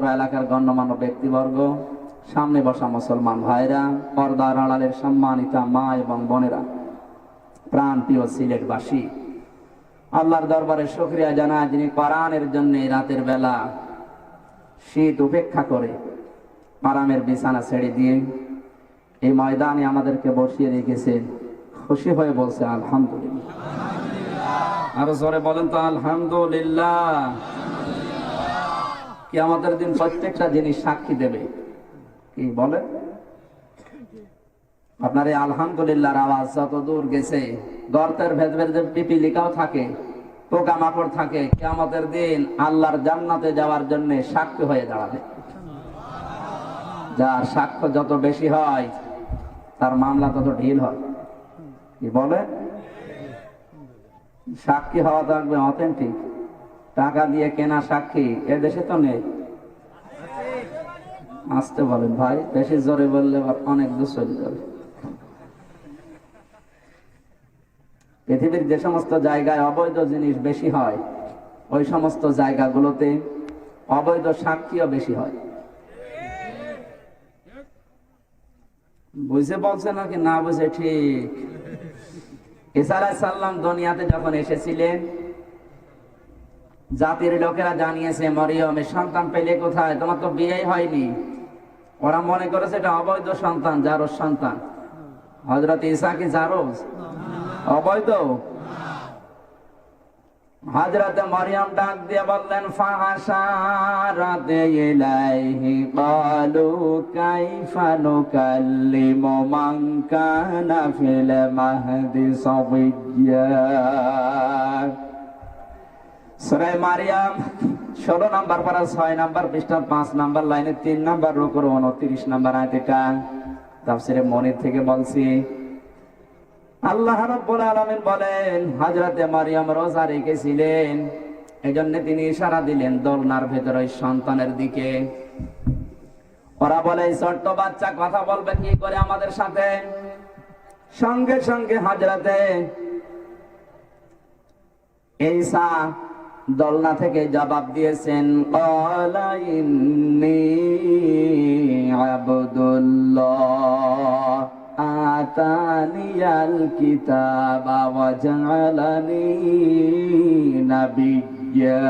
অত্র এলাকার গণ্যমান্য ব্যক্তিবর্গ, সামনে বসা মুসলমান ভাইরা, পর্দার আড়ালের সম্মানিতা মা এবং বোনেরা, প্রাণ প্রিয় সিলেটবাসী, আল্লাহর দরবারে শুকরিয়া জানাই যিনি কোরআনের জন্য রাতের বেলা শীত উপেক্ষা করে আরামের বিছানা ছেড়ে দিয়ে এই ময়দানে আমাদেরকে বসিয়ে রেখেছেন। খুশি হয়ে বলছে আলহামদুলিল্লাহ। আরো জোরে বলেন তো আলহামদুলিল্লাহ। কিয়ামতের দিন প্রত্যেকটা জিনিস সাক্ষী দেবে। কি বলে আপনার এই আলহামদুলিল্লাহর আওয়াজ যত দূর গেছে, গর্তের ভেতরে যে পিপিলিকাও থাকে, পোকামাকড় থাকে, কিয়ামতের দিন আল্লাহর জান্নাতে যাওয়ার জন্য সাক্ষী হয়ে দাঁড়াবে। যার সাক্ষ্য যত বেশি হয় তার মামলা তত ঢিল হয়। কি বলে সাক্ষী হওয়া থাকবে অথেন্টিক, টাকা দিয়ে কেনা সাক্ষী এ দেশে তো নেই। আসতে বলেন ভাই, বেশি জোরে বললে অনেক দূর চলে যাবে। পৃথিবীর যে সমস্ত জায়গায় অবৈধ জিনিস বেশি হয়, ওই সমস্ত জায়গাগুলোতে অবৈধ সাক্ষীও বেশি হয়। বুঝে বলছে নাকি না বুঝে? ঠিক। ঈসা আলাইহিস সালাম দুনিয়াতে যখন এসেছিলেন, জাতির লোকেরা জানিয়েছে মরিয়মের সন্তান পেলে কোথায়, তোমার তো বিয়েই হয়নি। ওরা মনে করেছে এটা অবৈধ সন্তান, জারজ সন্তান। হযরত ঈসা কি জারজ? অবৈধ। হযরত মরিয়ম ডাক দিয়ে বললেন ফাআশারাত ইলাইহি ক্বালু কাইফা নুকাল্লিমু মান কানা ফিল মাহদি সাবিয়্যা। সূরা মারিয়াম 16 নম্বর পারা 6 নম্বর পৃষ্ঠা 5 নম্বর লাইনে 3 নম্বর রুকুর 29 নম্বর আয়াত। এটা তাফসীরে মনির থেকে বলছি। আল্লাহ রাব্বুল আলামিন বলেন হযরতে মারিয়াম রোজা রেখেছিলেন, এজন্য তিনি ইশারা দিলেন দোলনার ভেতর ওই সন্তানের দিকে। ওরা বলে ছোট্ট বাচ্চা কথা বলবেন কি করে আমাদের সাথে? সঙ্গে সঙ্গে হযরতে ঈসা দোলনা থেকে জবাব দিয়েছেন ক্বালা ইন্নী আবদুল্লাহ আতানিয়াল কিতাবা ওয়া জাআলানি নাবিয়্যা।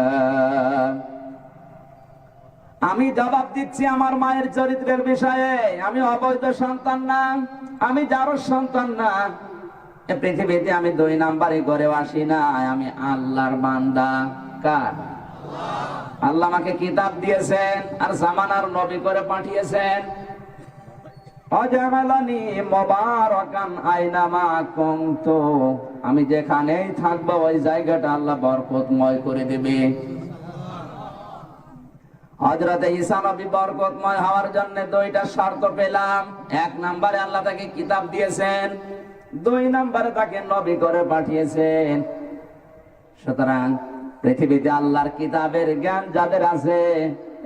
আমি জবাব দিচ্ছি আমার মায়ের চরিত্রের বিষয়ে। আমি অবৈধ সন্তান না, আমি জারজ সন্তান না। এই পৃথিবীতে আমি 2 নাম্বারে ঘরেও আসি না। আমি আল্লাহর বান্দা। কার? আল্লাহ আমাকে কিতাব দিয়েছেন আর জামানার নবী করে পাঠিয়েছেন। ওয়াজআলানি মুবারাকান আইনামা কুনতু, আমি যেখানেই থাকবো ওই জায়গাটা আল্লাহ বরকতময় করে দেবে। হযরত ঈসা নবী বরকতময় হওয়ার জন্য 2টা শর্ত পেলাম। 1 নম্বরে আল্লাহ তাকে কিতাব দিয়েছেন, 2 নম্বরে তাকে নবী করে পাঠিয়েছেন। সুতরাং পৃথিবীতে আল্লাহর কিতাবের জ্ঞান যাদের আছে,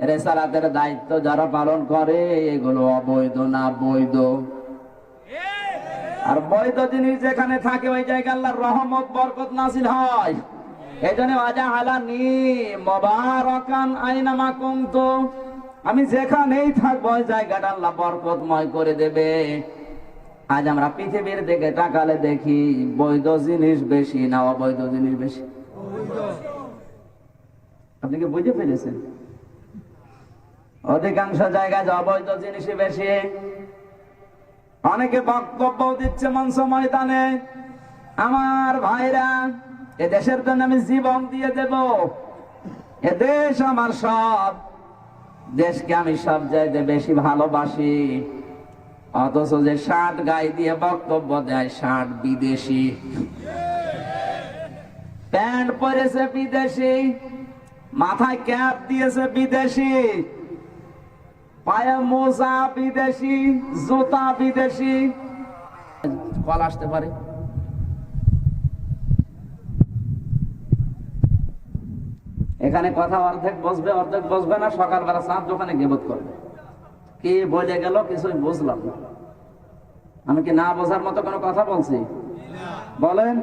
রিসালাতের দায়িত্ব যারা পালন করে, এগুলো অবৈধ না বৈধ? আর বৈধ জিনিস যেখানে থাকে ওই জায়গায় আল্লাহর রহমত বরকত নাযিল হয়। এজন্য ওয়াজআলানি মুবারাকান আইনামা কুনতু, আমি যেখানেই থাকবো ওই জায়গাটা আল্লাহ বরকতময় করে দেবে। আজ আমরা পৃথিবীর দিকে তাকালে দেখি বৈধ জিনিস বেশি না অবৈধ জিনিস বেশি? আপনি কি বুঝে ফেলেছেন? অধিকাংশ জায়গায় অবৈধ জিনিসই বেশি। অনেকে বক্তব্য দিচ্ছে মঞ্চ ময়দানে, আমার ভাইরা এ দেশের জন্য আমি জীবন দিয়ে দেব, এ দেশ আমার সব, দেশকে আমি সব চাইতে বেশি ভালোবাসি। অথচ যে শার্ট গায়ে দিয়ে বক্তব্য দেয়, শার্ট বিদেশি, প্যান্ট পরেছে বিদেশি, মাথায় ক্যাপ দিয়েছে বিদেশি, পায়ে মোজা বিদেশি, জুতা বিদেশি। কল আসতে পারে। এখানে কথা অর্ধেক বসবে অর্ধেক বসবে না। সকালবেলা চাঁদ দোকানে গিবত করবে। কি বলে গেল কিছুই বুঝলাম না। আমি কি না বোঝার মতো কোনো কথা বলছি? বলেন।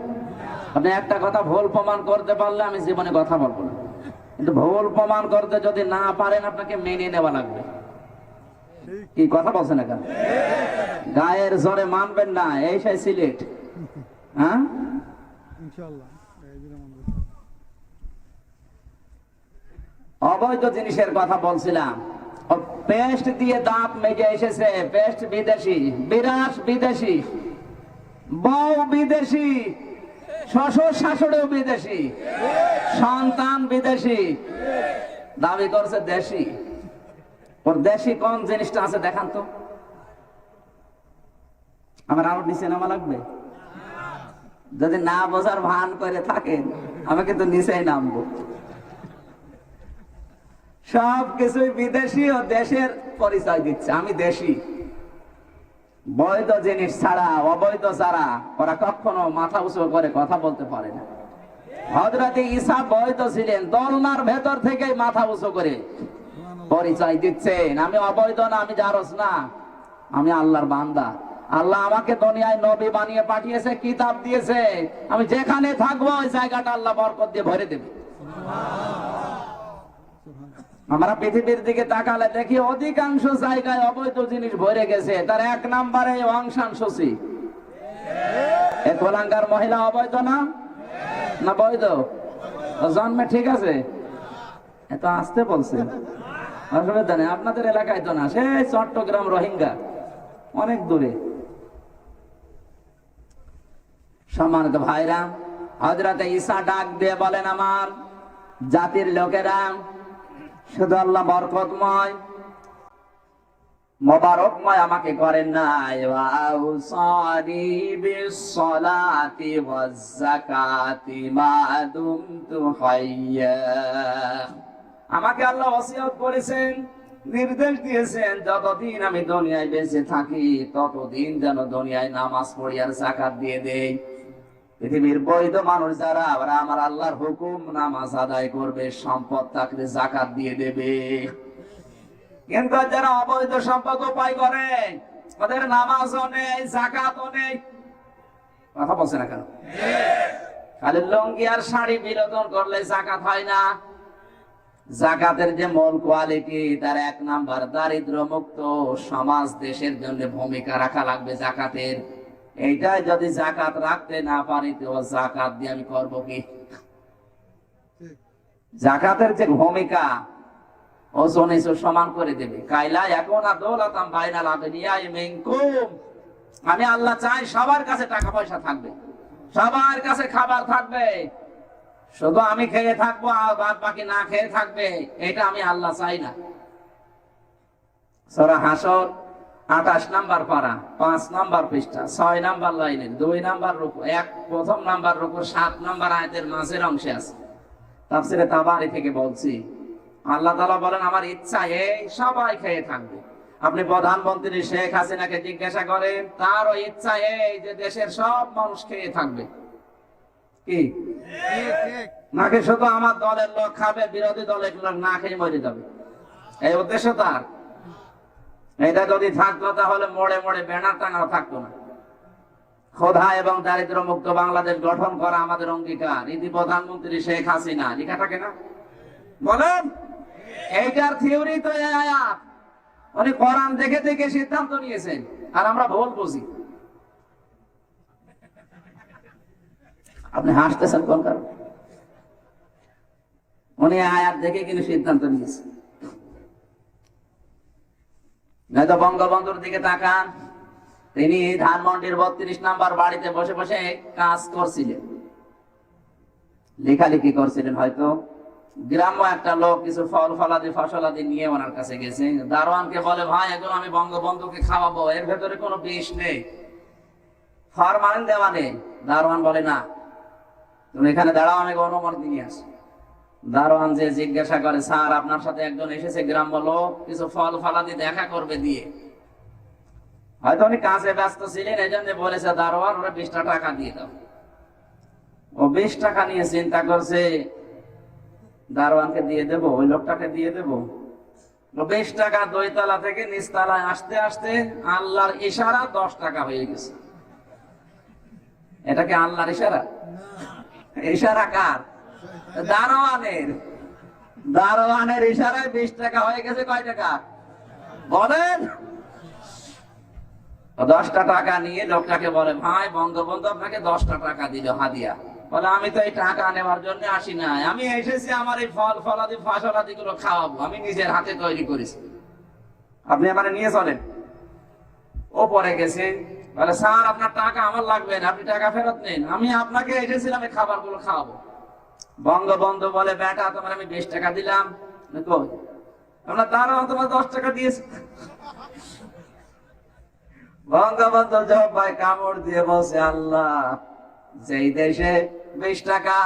আপনি একটা কথা ভুল প্রমাণ করতে পারলে আমি জীবনে কথা বলবো না। কিন্তু ভুল প্রমাণ করতে যদি না পারেন আপনাকে মেনে নেওয়া লাগবে। কি কথা বলছেন এখন? গায়ের জোরে মানবেন না, এই সেই সিলেট। হ্যাঁ, অবৈধ জিনিসের কথা বলছিলাম। পেস্ট দিয়ে দাঁত মেজে এসেছে, পেস্ট বিদেশি, বিরাট বিদেশি, বউ বিদেশি, শ্বশুর শাশুড়িও বিদেশি, সন্তান বিদেশি, দাবি করছে দেশি। ওর দেশি কোন জিনিসটা আছে দেখান তো। আমার আরো নিচে নামা লাগবে? যদি না বোঝার ভান করে থাকেন আমি কিন্তু নিচেই নামবো। সব কিছুই বিদেশি ও দেশের পরিচয় দিচ্ছে, আমি দেশি। বৈধ জিনিস ছাড়া, অবৈধ ছাড়া ওরা কখনো মাথা উঁচু করে কথা বলতে পারে না। হযরত ঈসা বৈধ ছিলেন, দোলনার ভেতর থেকে মাথা উঁচু করে পরিচয় দিচ্ছেন, আমি অবৈধ না, আমি জারজ না, আমি আল্লাহর বান্দা। আল্লাহ আমাকে দুনিয়ায় নবী বানিয়ে পাঠিয়েছে, কিতাব দিয়েছে, আমি যেখানে থাকবো ওই জায়গাটা আল্লাহ বরকত দিয়ে ভরে দেবে। আমরা পৃথিবীর দিকে তাকালে দেখি অধিকাংশ জায়গায় অবৈধ জিনিস ভরে গেছে। তার এক নম্বরে অংশান সূচি। এই কোলাঙ্গার মহিলা অবৈধ না, না বৈধ? জন্মে ঠিক আছে, এত আসতে বলছে, অসুবিধা নেই। আপনাদের এলাকায় তো না, সেই চট্টগ্রাম রোহিঙ্গা, অনেক দূরে। সম্মানিত ভাইরা, হযরত ঈসা ডাক দিয়ে বলেন, আমার জাতির লোকেরা শুধু আল্লাহ বরকতময় মোবারকময় আমাকে করেন নাই, ওয়াউসানি বিসসালাতি ওয়াজ যাকাতি মা দুমতু হাইয়া। আমাকে আল্লাহ ওসিয়ত করেছেন, নির্দেশ দিয়েছেন, যতদিন আমি দুনিয়ায় বেঁচে থাকি ততদিন যেন দুনিয়ায় নামাজ পড়ি আর যাকাত দিয়ে দেই। পৃথিবীর বৈধ মানুষ যারা, ওরা আমার আল্লাহর হুকুম নামাজ আদায় করবে, সম্পদ থাকলে যাকাত দিয়ে দেবে। কিন্তু যারা অবৈধ সম্পদ উপায় করে, ওদের নামাজও নেই, যাকাতও নেই। কথা বলছে না কেন? খালি লুঙ্গি আর শাড়ি বিনোদন করলে যাকাত হয় না। যাকাতের যে মূল কোয়ালিটি, তার এক নাম্বার দারিদ্র মুক্ত সমাজ, দেশের জন্য ভূমিকা রাখা লাগবে যাকাতের। এইটাই যদি যাকাত রাখতে না পারি তো যাকাত দিয়ে আমি করবো কি? যাকাতের যে ভূমিকা ওজন এসে সমান করে দেবে। কাইলা এখন দৌলাতাম বাইনাল আগনিয়াই মিনকুম, আমি আল্লাহ চাই সবার কাছে টাকা পয়সা থাকবে, সবার কাছে খাবার থাকবে, শুধু আমি খেয়ে থাকবো আর বাদ বাকি না খেয়ে থাকবে, এটা আমি আল্লাহ চাই না। সূরা হাসর 28 নাম্বার পারা, 5 নাম্বার পৃষ্ঠা, 6 নাম্বার লাইনের 2 নাম্বার রুকু, প্রথম নাম্বার রুকু 7 নাম্বার আয়াতের মাঝের অংশে আছে। তাফসীরে তাবারি থেকে বলছি, আল্লাহ তাআলা বলেন, আমার ইচ্ছা এই সবাই খেয়ে থাকবে। আপনি প্রধানমন্ত্রী শেখ হাসিনাকে জিজ্ঞাসা করেন, তারও ইচ্ছা এই যে দেশের সব মানুষ খেয়ে থাকবে। কি নাকি শুধু আমার দলের লোক খাবে, বিরোধী দলের লোক না খেয়ে মরে যাবে, এই উদ্দেশ্য তার? এটা যদি থাকতো তাহলে মোড়ে মোড়ে ব্যানার টাঙানো থাকতো না। ক্ষুধা এবং দারিদ্র মুক্ত বাংলাদেশ গঠন করা আমাদের অঙ্গীকার। ইতি প্রধানমন্ত্রী শেখ হাসিনা লেখা থাকে না? বলেন, এইটার থিওরি তো এই আয়াত। উনি কোরআন দেখে দেখে সিদ্ধান্ত নিয়েছেন, আর আমরা ভুল বুঝি। আপনি হাসতেছেন কোন কারণে? উনি আয়াত দেখে কিন্তু সিদ্ধান্ত নিয়েছেন। নয়তো বঙ্গবন্ধুর দিকে তাকান, তিনি ধানমন্ডির 32 নাম্বার বাড়িতে বসে বসে কাজ করছিলেন, লেখালেখি করছিলেন। হয়তো গ্রাম্য একটা লোক কিছু ফল ফলাদি ফসলাদি নিয়ে ওনার কাছে গেছে। দারোয়ানকে বলে, ভাই এগুলো আমি বঙ্গবন্ধুকে খাওয়াবো, এর ভেতরে কোনো বিষ নেই, ফরমালিন দেওয়া নেই। দারোয়ান বলে, না তুমি এখানে দাঁড়াও, আমি অনুমতি নিয়ে আসি। দারোয়ান যে জিজ্ঞাসা করে, স্যার আপনার সাথে একজন এসেছে গ্রাম্য লোক, কিছু ফল ফলাদি দেখা করবে দিয়ে। হয়তো উনি কাজে ব্যস্ত ছিলেন, এই জন্য বলেছে দারোয়ান ওরা 20টা টাকা দিয়ে দাও। ও 20 টাকা নিয়ে চিন্তা করছে, দারোয়ানকে দিয়ে দেবো, ওই লোকটাকে দিয়ে দেবো। 20 টাকা 2 তলা থেকে নিচতলায় আসতে আসতে আল্লাহর ইশারা 10 টাকা হয়ে গেছে। এটা কি আল্লাহর ইশারা? ইশারা কার? দারোয়ানের। দারোয়ানের ইশারায় 20 টাকা হয়ে গেছে কয় টাকা বলেন? 10টা টাকা নিয়ে লোকটাকে বলে, ভাই বঙ্গবন্ধু আপনাকে 10টা টাকা দিল হাদিয়া। বলে, আমি তো এই টাকা নেওয়ার জন্য আসি নাই, আমি এসেছি আমার এই ফল ফলাদি ফসলাদি গুলো খাওয়াবো, আমি নিজের হাতে তৈরি করেছি, আপনি আমার নিয়ে চলেন। ও পরে গেছে, বলে, স্যার আপনার টাকা আমার লাগবে না, আপনি টাকা ফেরত নেন, আমি আপনাকে এসেছিলাম এই খাবার গুলো খাওয়াবো। বঙ্গবন্ধু বলে, বেটা তোমার আমি 20 টাকা দিলাম, কই আমরা তারাও তোমার 10 টাকা দিয়েছি। বঙ্গবন্ধু জবাই কামড় দিয়ে বসে, আল্লাহ, যেই দেশে 20 টাকা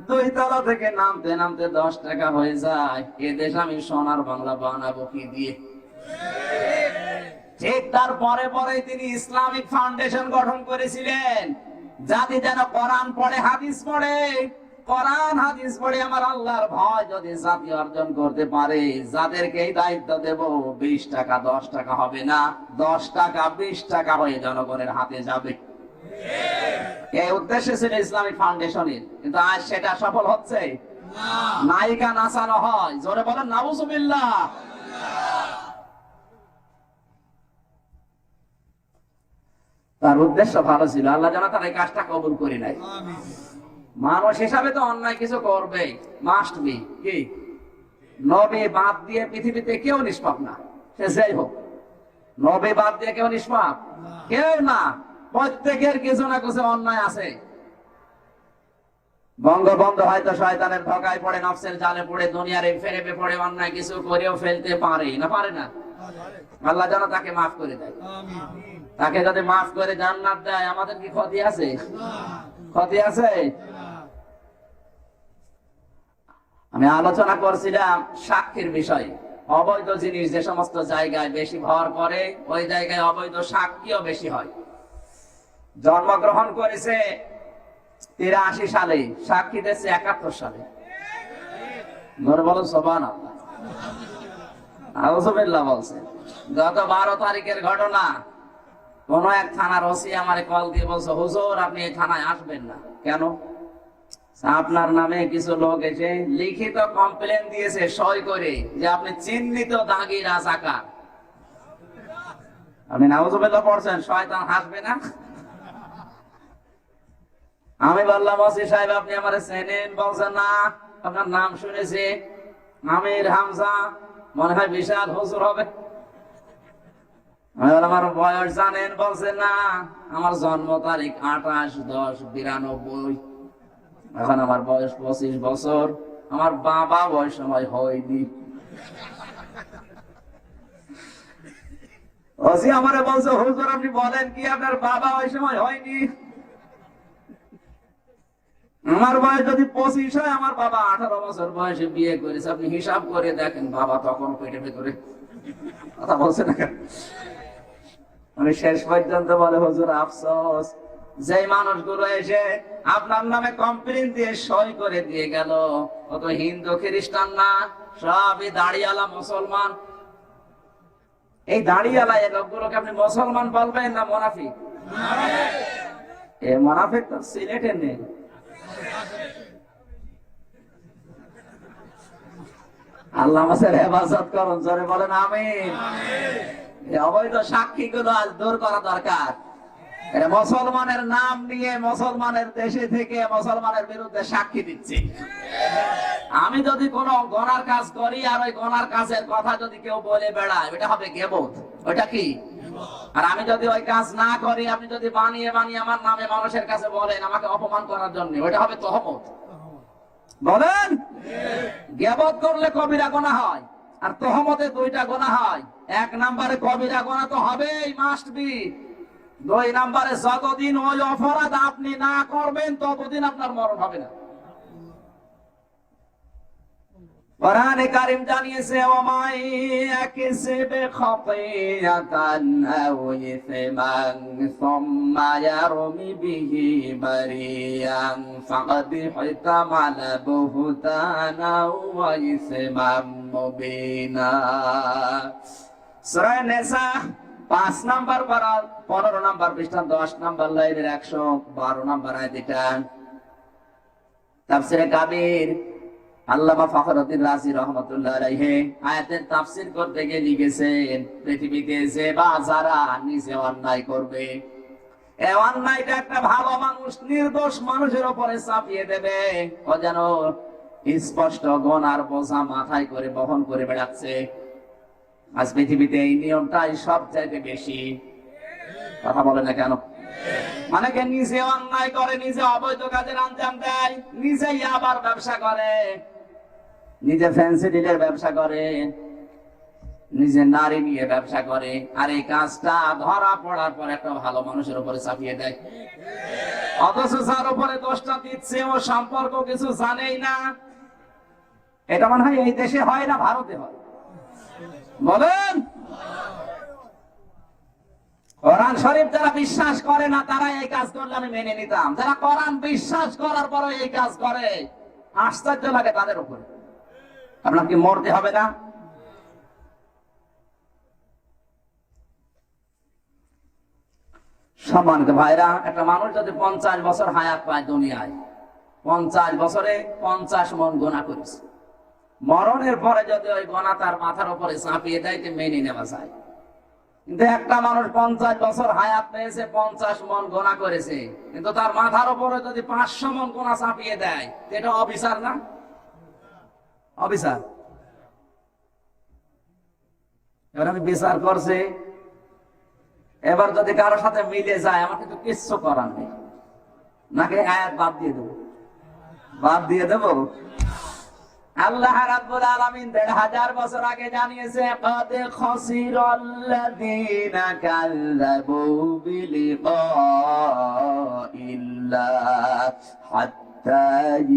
2 তলা থেকে নামতে নামতে 10 টাকা হয়ে যায়, এ দেশ আমি সোনার বাংলা বানাবো কি দিয়ে? ঠিক তার পরে পরে তিনি ইসলামিক ফাউন্ডেশন গঠন করেছিলেন, জাতি যেন কোরআন পড়ে হাদিস পড়ে, কোরআন হাদিস পড়ে আমার আল্লাহর ভয় যদি জাতি অর্জন করতে পারে, যাদেরকে এই দায়িত্ব দেব, 20 টাকা 10 টাকা হবে না, 10 টাকা 20 টাকা হয়ে জনগণের হাতে যাবে। এই উদ্দেশ্য ছিল ইসলামিক ফাউন্ডেশনের, কিন্তু আজ সেটা সফল হচ্ছে না। নায়িকা নাচানো হয়, জোরে বলেন নাউজুবিল্লাহ। তার উদ্দেশ্য ভালো ছিল, আল্লাহ যেন তার এই কাজটা কবুল করে নাই। মানুষ হিসাবে তো অন্যায় কিছু করবে, মাস্ট বি। কি নবী বাদ দিয়ে পৃথিবীতে কেউ নিষ্পাপ না, সে যাই হোক। নবী বাদ দিয়ে কেউ নিষ্পাপ কেউ না, প্রত্যেকের কিছু না কিছু অন্যায় আছে। বঙ্গবন্ধু হয়তো শয়তানের ধোকায় পড়ে, নফসের জালে পড়ে, দুনিয়ার এই ফেরেবে পড়ে অন্যায় কিছু করেও ফেলতে পারে না, পারে না? আল্লাহ যেন তাকে মাফ করে দেয়। তাকে যদি মাফ করে জান্নাত দেয়, আমাদের কি ক্ষতি আছে? ক্ষতি আছে? আমি আলোচনা করছিলাম সাক্ষীর বিষয়ে। অবৈধ জিনিস যে সমস্ত জায়গায় বেশি ভর করে, ওই জায়গায় অবৈধ সাক্ষীও বেশি হয়। জন্মগ্রহণ করেছে 83 সালে, সাক্ষী দিয়েছে 71 সালে। বলো সুবহানাল্লাহ, আউযুবিল্লাহ বলছে। গত 12 তারিখের ঘটনা, কোন এক থানার ওসি আমারে কল দিয়ে বলছে, হুজুর আপনি এই থানায় আসবেন না। কেন? আপনার নামে কিছু লোক এসে লিখিত কমপ্লেন দিয়েছে সই করে যে আপনি চিহ্নিত দাগি রাজাকার। আপনি নাউজুবিল্লাহ পড়ছেন, শয়তান হাসবে না? আমি বললাম, ওসি সাহেব আপনি আমারে চেনেন? বলছেন না। আপনার নাম শুনেছি, আমির হামজা, মনে হয় বিশাল হুজুর হবে। আমার বয়স জানেন? বলছেন না। আমার জন্ম তারিখ 28/10/92, এখন আমার বয়স 25 বছর, আমার বাবা ওই সময় হয়নি। ওসি আমারে বলছে, হুজুর আপনি বলেন কি, আপনার বাবা ওই সময় হয়নি? আমার বয়স যদি 25 হয়, আমার বাবা 18 বছর বয়সে বিয়ে করেছে, আপনি হিসাব করে দেখেন, বাবা তখন পেটে ভেতরে। কথা বলছে না কেন? আমি শেষ পর্যন্ত বলে, হুজুর আফসোস, যে মানুষগুলো এসে আপনার নামে কমপ্লেন দিয়ে সই করে দিয়ে গেল, ও তো হিন্দু খ্রিস্টান না, সবই দাড়িওয়ালা মুসলমান। এই দাড়িওয়ালা এই লোকগুলোকে আপনি মুসলমান বলবেন না মুনাফিক? এ মুনাফিক তো সিলেটে নেই। আল্লাহ আমাদের হেফাজত করুন, জোরে বলেন আমিন। অবৈধ সাক্ষী গুলো আজ দূর করা দরকার। মুসলমানের নাম নিয়ে মুসলমানের দেশে থেকে মুসলমানের বিরুদ্ধে সাক্ষী দিচ্ছি। আমি যদি কোন গনার কাজ করি আর ওই গনার কাজের কথা যদি কেউ বলে বেড়ায়, ওটা হবে গীবত। ওটা কি? আর আমি যদি ওই কাজ না করি, আপনি যদি বানিয়ে বানিয়ে আমার নামে মানুষের কাছে বলেন আমাকে অপমান করার জন্য, ওটা হবে তহমত। বলেন, গীবত করলে কবিরা গুনাহ হয়, আর তহমতে 2টা গুনাহ হয়। 1 নম্বরে কবিরা গুনাহ তো হবেই, মাস্ট বি। 2 নম্বরে যতদিন ওই অপরাধ আপনি না করবেন, ততদিন আপনার মরণ হবে না। কোরআনে কারীম জানিয়েছে, ওমাই ইয়াকসিব খাতিয়াতান আও ইসমান সুম্মা ইয়ারমি বিহি বারিয়ান ফাকাদ ইহতামালা বুহতানা ওয়া ইসমান মুবিনা। সূরা নিসা 5 নম্বর পারা 15 নম্বর পৃষ্ঠা 10 নম্বর লাইনের 112 নম্বর আয়াত। এটা তাফসীরে কাবীর আল্লামা ফখরুদ্দিন রাজি রহমাতুল্লাহ আলাইহি আয়াতের তাফসীর করতে গিয়ে লিখেছেন, পৃথিবীতে যে বা যারা নিজে অন্যায় করবে, এই অন্যায়টা একটা ভালো মানুষ নির্দোষ মানুষের উপরে চাপিয়ে দেবে, ও যেন স্পষ্ট গুনার বোঝা মাথায় করে বহন করে বেড়াচ্ছে। আজ পৃথিবীতে এই নিয়মটাই সবচাইতে বেশি। কথা বলে না কেন? অনেকে নিজে অন্যায় করে, নিজে অবৈধ কাজের আঞ্জাম দেয়, নিজেই আবার ব্যবসা করে, নিজে ফ্যান্সি ডিলের ব্যবসা করে, নিজে নারী নিয়ে ব্যবসা করে, আর এই কাজটা ধরা পড়ার পর একটা ভালো মানুষের উপরে চাপিয়ে দেয়। অথচ যার উপরে দোষটা দিচ্ছে ও সম্পর্ক কিছু জানেই না। এটা মনে হয় এই দেশে হয় না, ভারতে হয়। বলেন, কোরআন শরীফ যারা বিশ্বাস করে না তারা এই কাজ করলে আমি মেনে নিতাম, যারা কোরআন বিশ্বাস করার পরে এই কাজ করে আশ্চর্য লাগে তাদের উপরে। আপনার কি মরতে হবে না? সম্মানিত ভাইরা, একটা মানুষ যদি 50 বছর হায়াত পায় দুনিয়ায়, 50 বছরে 50 মন গুনাহ করেছে, মরণের পরে যদি ওই গুনাহ তার মাথার উপরে চাপিয়ে দেয় তো মেনে নেওয়া যায়। কিন্তু একটা মানুষ 50 বছর হায়াত পেয়েছে, 50 মন গুনাহ করেছে, কিন্তু তার মাথার উপরে যদি 500 মন গুনাহ চাপিয়ে দেয়, এটা অবিচার না? অবিচার। এবার আমি বিচার করছি, এবার যদি কারোর সাথে মিলে যায় আমার কিন্তু কিচ্ছু করার নেই, নাকি আয়াত বাদ দিয়ে দেবো? বাদ দিয়ে দেবো? আল্লাহ রাব্বুল আলামিন ১৫০০ বছর আগে জানিয়েছে, ক্বাদ খাসিরাল্লাযীনা কাযযাবু বিলিকাইল্লাহ হাত্তা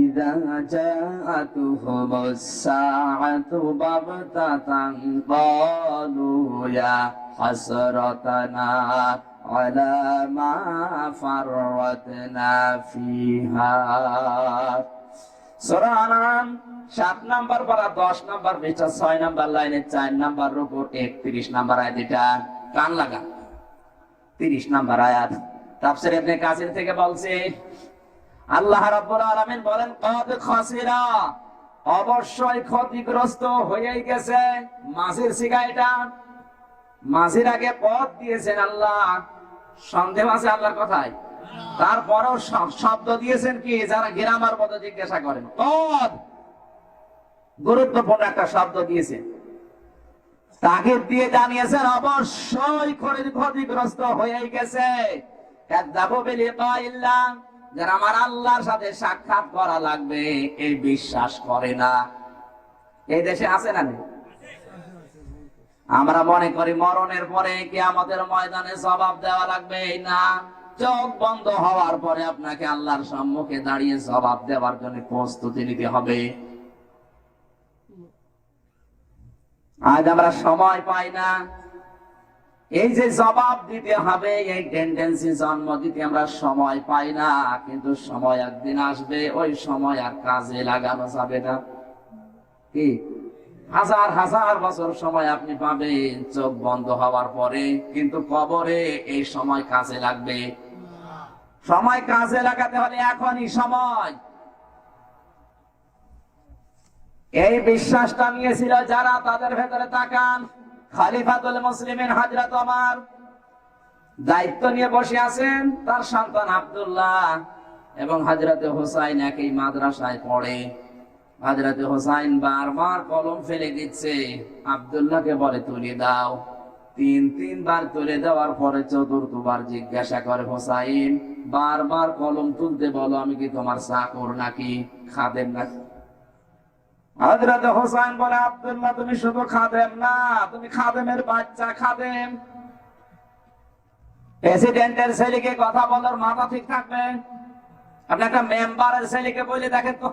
ইযা জাআতুহুমুস সাআতু বাগতাতান ক্বালু ইয়া হাসরাতানা আলা মা ফাররাতনা ফিহা। সূরা আনআম ৭ নম্বর পারা ১০ নম্বর পৃষ্ঠা ৬ নম্বর লাইনে ৪ নম্বর রুকু ৩১ নম্বর আয়াত। এটা কান লাগা ৩০ নম্বর আয়াত। তাফসীর ইবনে কাসির থেকে বলছে, আল্লাহ রাব্বুল আলামিন বলেন, ক্বাদ খাসিরা, অবশ্যই ক্ষতিগ্রস্ত হয়েই গেছে। মাঝির সিগা এটা, মাঝির আগে পথ দিয়েছেন আল্লাহ। সন্দেহ আছে আল্লাহর কথায়? তারপরেও শব্দ দিয়েছেন কি? যারা গ্রামার মতো জিজ্ঞাসা করেন, পদ গুরুত্বপূর্ণ একটা শব্দ দিয়েছেন, তাগিদ দিয়ে জানিয়েছেন অবশ্যই ক্ষতিগ্রস্ত হয়েই গেছে। কাযযাবু বিলিকাইল্লাহ, যারা আমার আল্লাহর সাথে সাক্ষাৎ করা লাগবে এই বিশ্বাস করে না। এই দেশে আছে না? আমরা মনে করি মরণের পরে কিয়ামতের ময়দানে জবাব দেওয়া লাগবে। না, চোখ বন্ধ হওয়ার পরে আপনাকে আল্লাহর সম্মুখে দাঁড়িয়ে জবাব দেওয়ার জন্য প্রস্তুতি নিতে হবে। আজ আমরা সময় পাই না, এই যে জবাব দিতে হবে এই টেন্ডেন্সি জন্ম দিতে আমরা সময় পাই না। কিন্তু সময় একদিন আসবে, ওই সময় আর কাজে লাগানো যাবে না। কি হাজার হাজার বছর সময় আপনি পাবেন চোখ বন্ধ হওয়ার পরে, কিন্তু কবরে এই সময় কাজে লাগবে। সময় কাজে লাগাতে হলে এখনই সময়। এই বিশ্বাসটা নিয়েছিল যারা, তাদের ভেতরে তাকান। খলিফাতুল মুসলিমিন হযরত ওমর দায়িত্ব নিয়ে বসে আছেন, তার সন্তান আব্দুল্লাহ এবং হযরত হুসাইন একই মাদ্রাসায় পড়ে। হযরত হুসাইন বারবার কলম ফেলে দিচ্ছে, আব্দুল্লাহকে বলে তুলে দাও। তিনবার তুলে দেওয়ার পরে চতুর্থবার জিজ্ঞাসা করে, হুসাইন বারবার কলম তুলতে বলো, আমি কি তোমার চাকর নাকি, খাদেম নাকি? হযরত হুসাইন বলে, আব্দুল্লাহ তুমি শুধু খাদেম না, তুমি খাদেমের বাচ্চা। খাদেম প্রেসিডেন্টের ছেলেকে কথা বলার মাথা ঠিক থাকবে? আপনি একটা মেম্বারের ছেলেকে বলে দেখেন তো,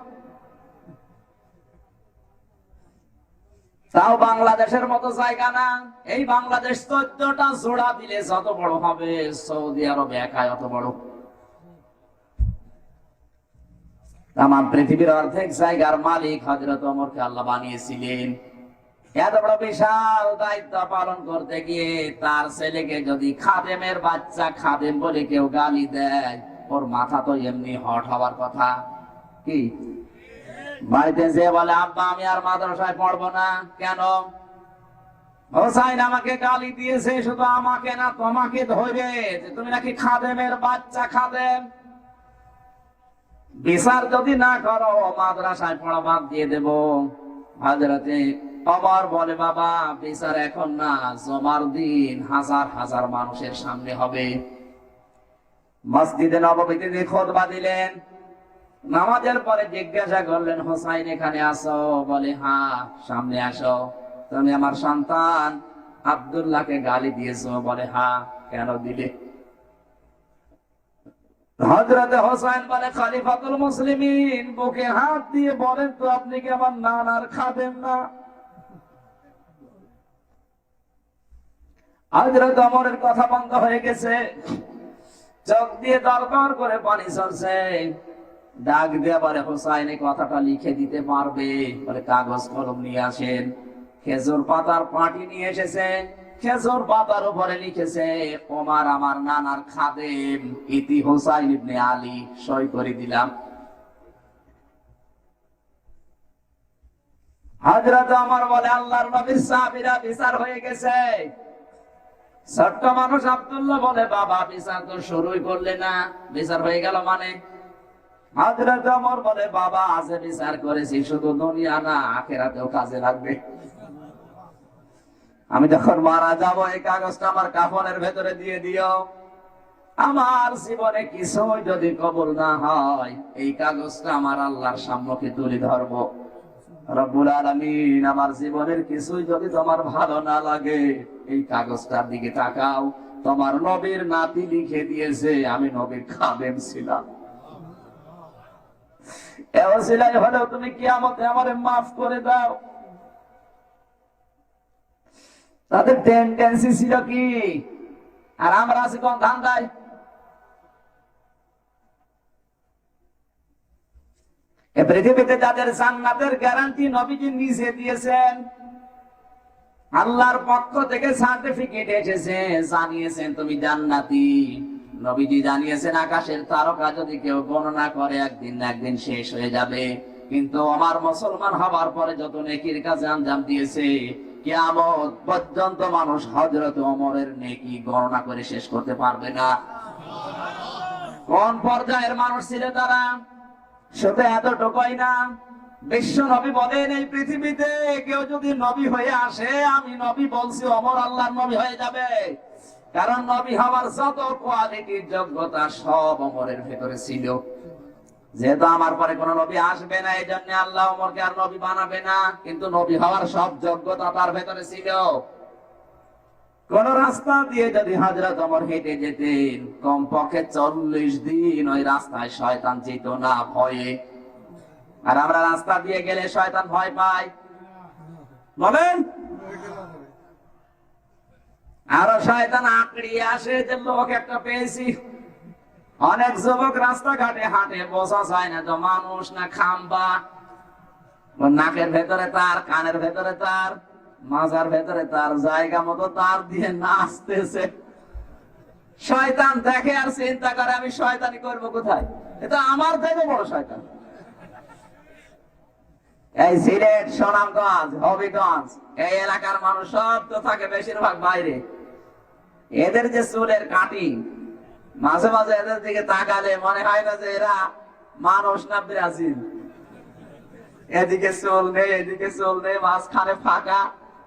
তাও বাংলাদেশের মতো জায়গা না। এই বাংলাদেশ 14টা জোড়া দিলে যত বড় হবে, সৌদি আরব একাই অত বড়। তাম পৃথিবীর অর্ধেক জায়গার মালিক হযরত ওমরকে আল্লাহ বানিয়েছিলেন। এত বড় বিশাল দায়িত্ব পালন করতে গিয়ে তার ছেলেকে যদি খাদেমের বাচ্চা খাদেম বলে কেউ গালি দেয়, ওর মাথা তো এমনি হট হওয়ার কথা। কি বাড়িতে যে বলে আব্বা আমি আর মাদ্রাসায় পড়বো না। কেন? হোসাইন আমাকে গালি দিয়েছে, শুধু আমাকে না তোমাকে ধরে, যে তুমি নাকি খাদেমের বাচ্চা, খাদেম। বিচার যদি না করো মাদ্রাসায় পড়া বাদ দিয়ে দেব। হযরতে ওমর বলে বাবা বিচার এখন না, জমার দিন হাজার হাজার মানুষের সামনে হবে। মসজিদে নববীতে খুতবা দিলেন। নামাজের পরে জিজ্ঞাসা করলেন হোসাইন এখানে আসো? বলে হ্যাঁ। সামনে আসো। তুমি আমার সন্তান আব্দুল্লাহকে গালি দিয়েছো? বলে হ্যাঁ। কেন দিলে? হযরতে হোসেন বলে খলিফাতুল মুসলিমিন বুকে হাত দিয়ে বলেন তো আপনি কি আমার নানার খাদেম না? হযরত ওমরের কথা বন্ধ হয়ে গেছে, চোখ দিয়ে দরদর করে পানি ঝরছে। ডাক দিয়ে বলে হোসাইন এই কথাটা লিখে দিতে পারবে? বলে কাগজ কলম নিয়ে আসেন। খেজুর পাতার পাটি নিয়ে এসেছে। খেজুর পাতার উপরে লিখেছে ওমর আমার নানার খাদেম, ইতি হোসাইন ইবনে আলী। সই করে দিলাম। হযরত ওমর বলে আল্লাহর নবীর সাহাবীরা বিচার হয়ে গেছে। ছোট্ট মানুষ আব্দুল্লাহ বলে বাবা বিচার তো শুরুই করলে না, বিচার হয়ে গেল মানে? হযরত ওমর বলে বাবা আজ বিচার করেছি, শুধু দুনিয়া না আখিরাতেও কাজে লাগবে। আমি যখন মারা যাব এই কাগজটা আমার কাফনের ভেতরে দিয়ে দিও। আমার জীবনে কিছুই যদি কবুল না হয় এই কাগজটা আমার আল্লাহর সম্মুখে তুলে ধরবো। রব্বুল আলামিন আমার জীবনের কিছুই যদি তোমার ভালো না লাগে এই কাগজটার দিকে তাকাও, তোমার নবীর নাতি লিখে দিয়েছে আমি নবীর খাদেম ছিলাম। এ ওসিলায় হলেও তুমি কিয়ামতে আমারে মাফ করে দাও। তাদের টেন্ডেন্সি ছিল কি? আর আমরা আছি কোন ধান্দায়? এই পৃথিবীতে যাদের জান্নাতের গ্যারান্টি নবীজি নিজে দিয়েছেন, আল্লাহর পক্ষ থেকে সার্টিফিকেট এসেছে, জানিয়েছেন তুমি জান্নাতি। নবীজি জানিয়েছেন আকাশের তারকা যদি কেউ গণনা করে একদিন না একদিন শেষ হয়ে যাবে, কিন্তু আমার মুসলমান হবার পরে যত নেকির কাজে আঞ্জাম দিয়েছে কিয়ামত পর্যন্ত মানুষ হযরত ওমরের নেকি গণনা করে শেষ করতে পারবে না। কোন পর্যায়ের মানুষ ছিল তারা? শুধু এতটুকুই না, বিশ্ব নবী বলেন এই পৃথিবীতে কেউ যদি নবী হয়ে আসে, আমি নবী বলছি ওমর আল্লাহর নবী হয়ে যাবে। কারণ নবী হওয়ার যত কোয়ালিটির যোগ্যতা সব ওমরের ভেতরে ছিল। যেহেতু আমার পরে কোন নবী আসবে না, এই জন্য আল্লাহ ওমরকে আর নবী বানাবে না, কিন্তু নবী হওয়ার সব যোগ্যতা তার ভেতরে ছিল। কোন রাস্তা দিয়ে যদি হযরত ওমর হেঁটে যেতেন, কমপক্ষে 40 দিন ওই রাস্তায় শয়তান যেত না ভয়ে। আর আমরা রাস্তা দিয়ে গেলে শয়তান ভয় পায়, বলেন? আরো শয়তান আঁকড়িয়ে আসে যে লোক একটা পেয়েছি। অনেক যুবক রাস্তাঘাটে হাঁটে, বোঝা যায় না তো মানুষ না খাম্বা। নাকের ভেতরে তার, কানের ভেতরে তার, মাজার ভেতরে তার, জায়গা মতো তার দিয়ে নাচতেছে। শয়তান দেখে আর চিন্তা করে আমি শয়তানি করবো কোথায়? এটা আমার থেকে বড় শয়তান। এই সিলেট, সুনামগঞ্জ, হবিগঞ্জ এই এলাকার মানুষ সব তো থাকে বেশিরভাগ বাইরে। এদের যে চুলের কাটিং, মাঝে মাঝে এদের দিকে তাকালে মনে হয় না যে এরা মানুষ না ব্রাজিল। এদিকে চুল নেই, এদিকে চুল নেই, মাঝখানে ফাঁকা,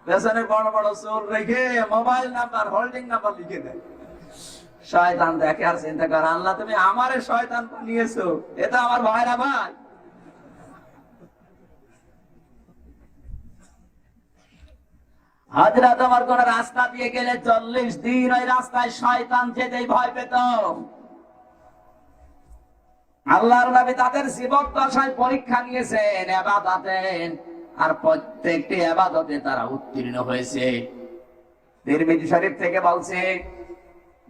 পেছনে বড় বড় চুল রেখে মোবাইল নাম্বার, হোল্ডিং নাম্বার লিখে দেয়। শয়তান দেখে আর চিন্তা করে আল্লাহ তুমি আমারে শয়তান নিয়েছো, এটা আমার ভাইরা ভাই। হযরত ওমর কোন রাস্তা দিয়ে গেলে 40 দিন ওই রাস্তায় শয়তান যেতেই ভয় পেত। আল্লাহর নবী তাদের জীবদ্দশায় পরীক্ষা নিয়েছেন ইবাদতে, আর প্রত্যেকটি ইবাদতে তারা উত্তীর্ণ হয়েছে। তিরমিজি শরীফ থেকে বলছে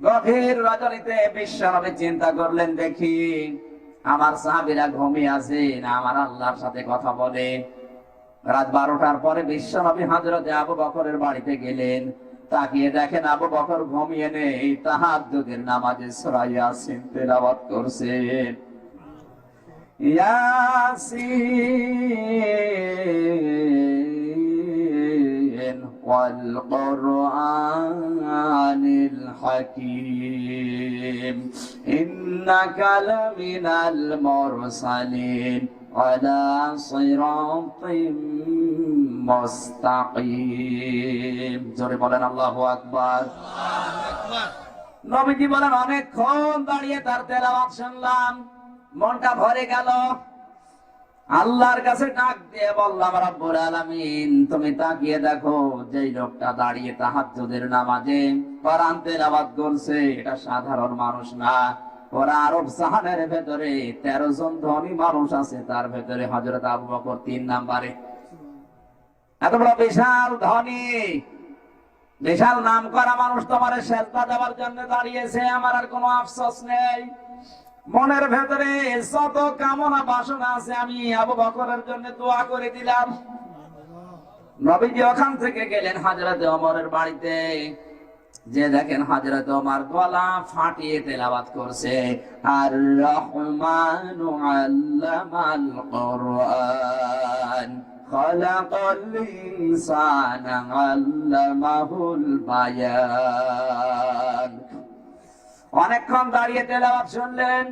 গভীর রজনীতে বিশ্ব নবী চিন্তা করলেন, দেখি আমার সাহাবীরা ঘুমিয়ে আছে না আমার আল্লাহর সাথে কথা বলে। রাত 12টার পরে বিশ্ব নবী হযরতে আবু বকরের বাড়িতে গেলেন। তাকিয়ে দেখেন আবু বকর ঘুমিয়ে নেই, তাহাজ্জুদের নামাজে সূরা ইয়াসিন তেলাওয়াত করছেন। ইয়াসিন ওয়াল কুরআনিল হাকীম ইন্নাকা লামিনাল মুরসালিন আলা সিরাতিম মুস্তাকিম। জোরে বলেন আল্লাহু আকবার। নবীজি বলেন অনেকক্ষণ দাঁড়িয়ে তার তেলাওয়াত শুনলাম, মনটা ভরে গেল। আল্লাহর কাছে ডাক দিয়ে বললাম, রব্বুল আলামিন তুমি তাকিয়ে দেখো, যেই লোকটা দাঁড়িয়ে তাহাজ্জুদের নামাজে কোরআন তেলাওয়াত করছে এটা সাধারণ মানুষ না। ওরা আরব জাহানের ভেতরে 13 জন ধনী মানুষ আছে, তার ভেতরে হযরত আবু বকর 3 নম্বরে। এত বড় বিশাল ধনী, বিশাল নাম করা মানুষ তোমার সেজদা দেওয়ার জন্য দাঁড়িয়েছে, আমার আর কোনো আফসোস নেই। মনের ভেতরে যত কামনা বাসনা আছে আমি আবু বকরের জন্য দোয়া করে দিলাম। নবীজি ওখান থেকে গেলেন হযরত ওমরের বাড়িতে, যে দেখেন হযরত ওমর গলা ফাটিয়ে তেলাওয়াত করছে, আর রহমানু আল্লামাল কুরআন খালাকাল ইনসানা আল্লামাহুল বায়ান। অনেকক্ষণ দাঁড়িয়ে তেলাওয়াত শুনলেন,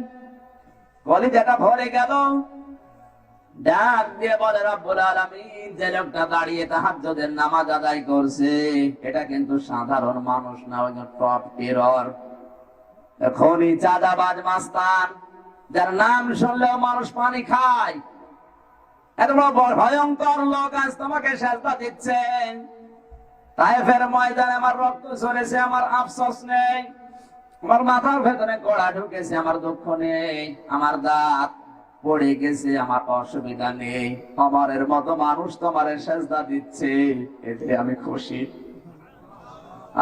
কলিজাটা ভরে গেল। ডাক দিয়ে বলে, রব্বুল আলামিন যে লোকটা দাঁড়িয়ে তাহাজ্জুদের নামাজ আদায় করছে এটা কিন্তু সাধারণ মানুষ না, ওই টপ টেরর, খনি চাঁদাবাজ মাস্তান, যার নাম শুনলেও মানুষ পানি খায়। এত বড় ভয়ঙ্কর লোক আজ তোমাকে সেজদা দিচ্ছে। তায়েফের ময়দানে আমার রক্ত ঝরেছে, আমার আফসোস নেই। আমার মাথার ভেতরে গোড়া ঢুকেছে, আমার দুঃখ নেই। আমার দাঁত পড়ে গেছে, আমার অসুবিধা নেই। ওমরের মতো মানুষ তোমার সেজদা দিচ্ছে, এতে আমি খুশি।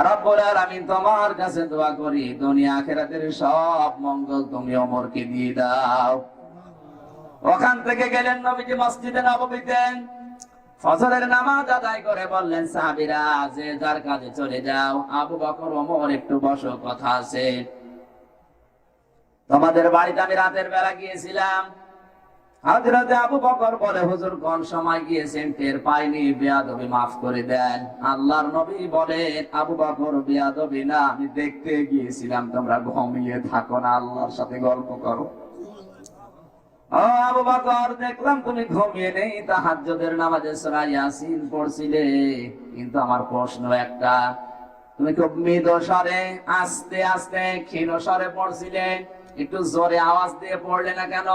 রব্বুল আলামিন তোমার কাছে দোয়া করি, দুনিয়া আখিরাতের সব মঙ্গল তুমি ওমরকে দিয়ে দাও। ওখান থেকে গেলেন নবীজি মসজিদে নববীতে, ফজরের নামাজ আদায় করে বললেন সাহাবীরা, যে যার কাজে চলে যাও। আবু বকর, ওমর একটু বসো, কথা আছে। তোমাদের বাড়িতে আমি রাতের বেলা গিয়েছিলাম। হযরত আবু বকর বলে, হুজুর কোন সময় গিয়েছেন টের পাইনি, বেয়াদবি মাফ করে দেন। আল্লাহর নবী বলেন, আবু বকর বেয়াদবি না, আমি দেখতে গিয়েছিলাম তোমরা ঘুমিয়ে থাকো না, আল্লাহর সাথে গল্প করো। ও আবু বকর, দেখলাম তুমি ঘুমিয়ে নেই, তাহাজ্জুদের নামাজে সূরা ইয়াসিন পড়ছিলে। কিন্তু আমার প্রশ্ন একটা, তুমি খুব মৃদু স্বরে, আস্তে আস্তে ক্ষীণ স্বরে পড়ছিলে, একটু জোরে আওয়াজ দিয়ে পড়লে না কেন?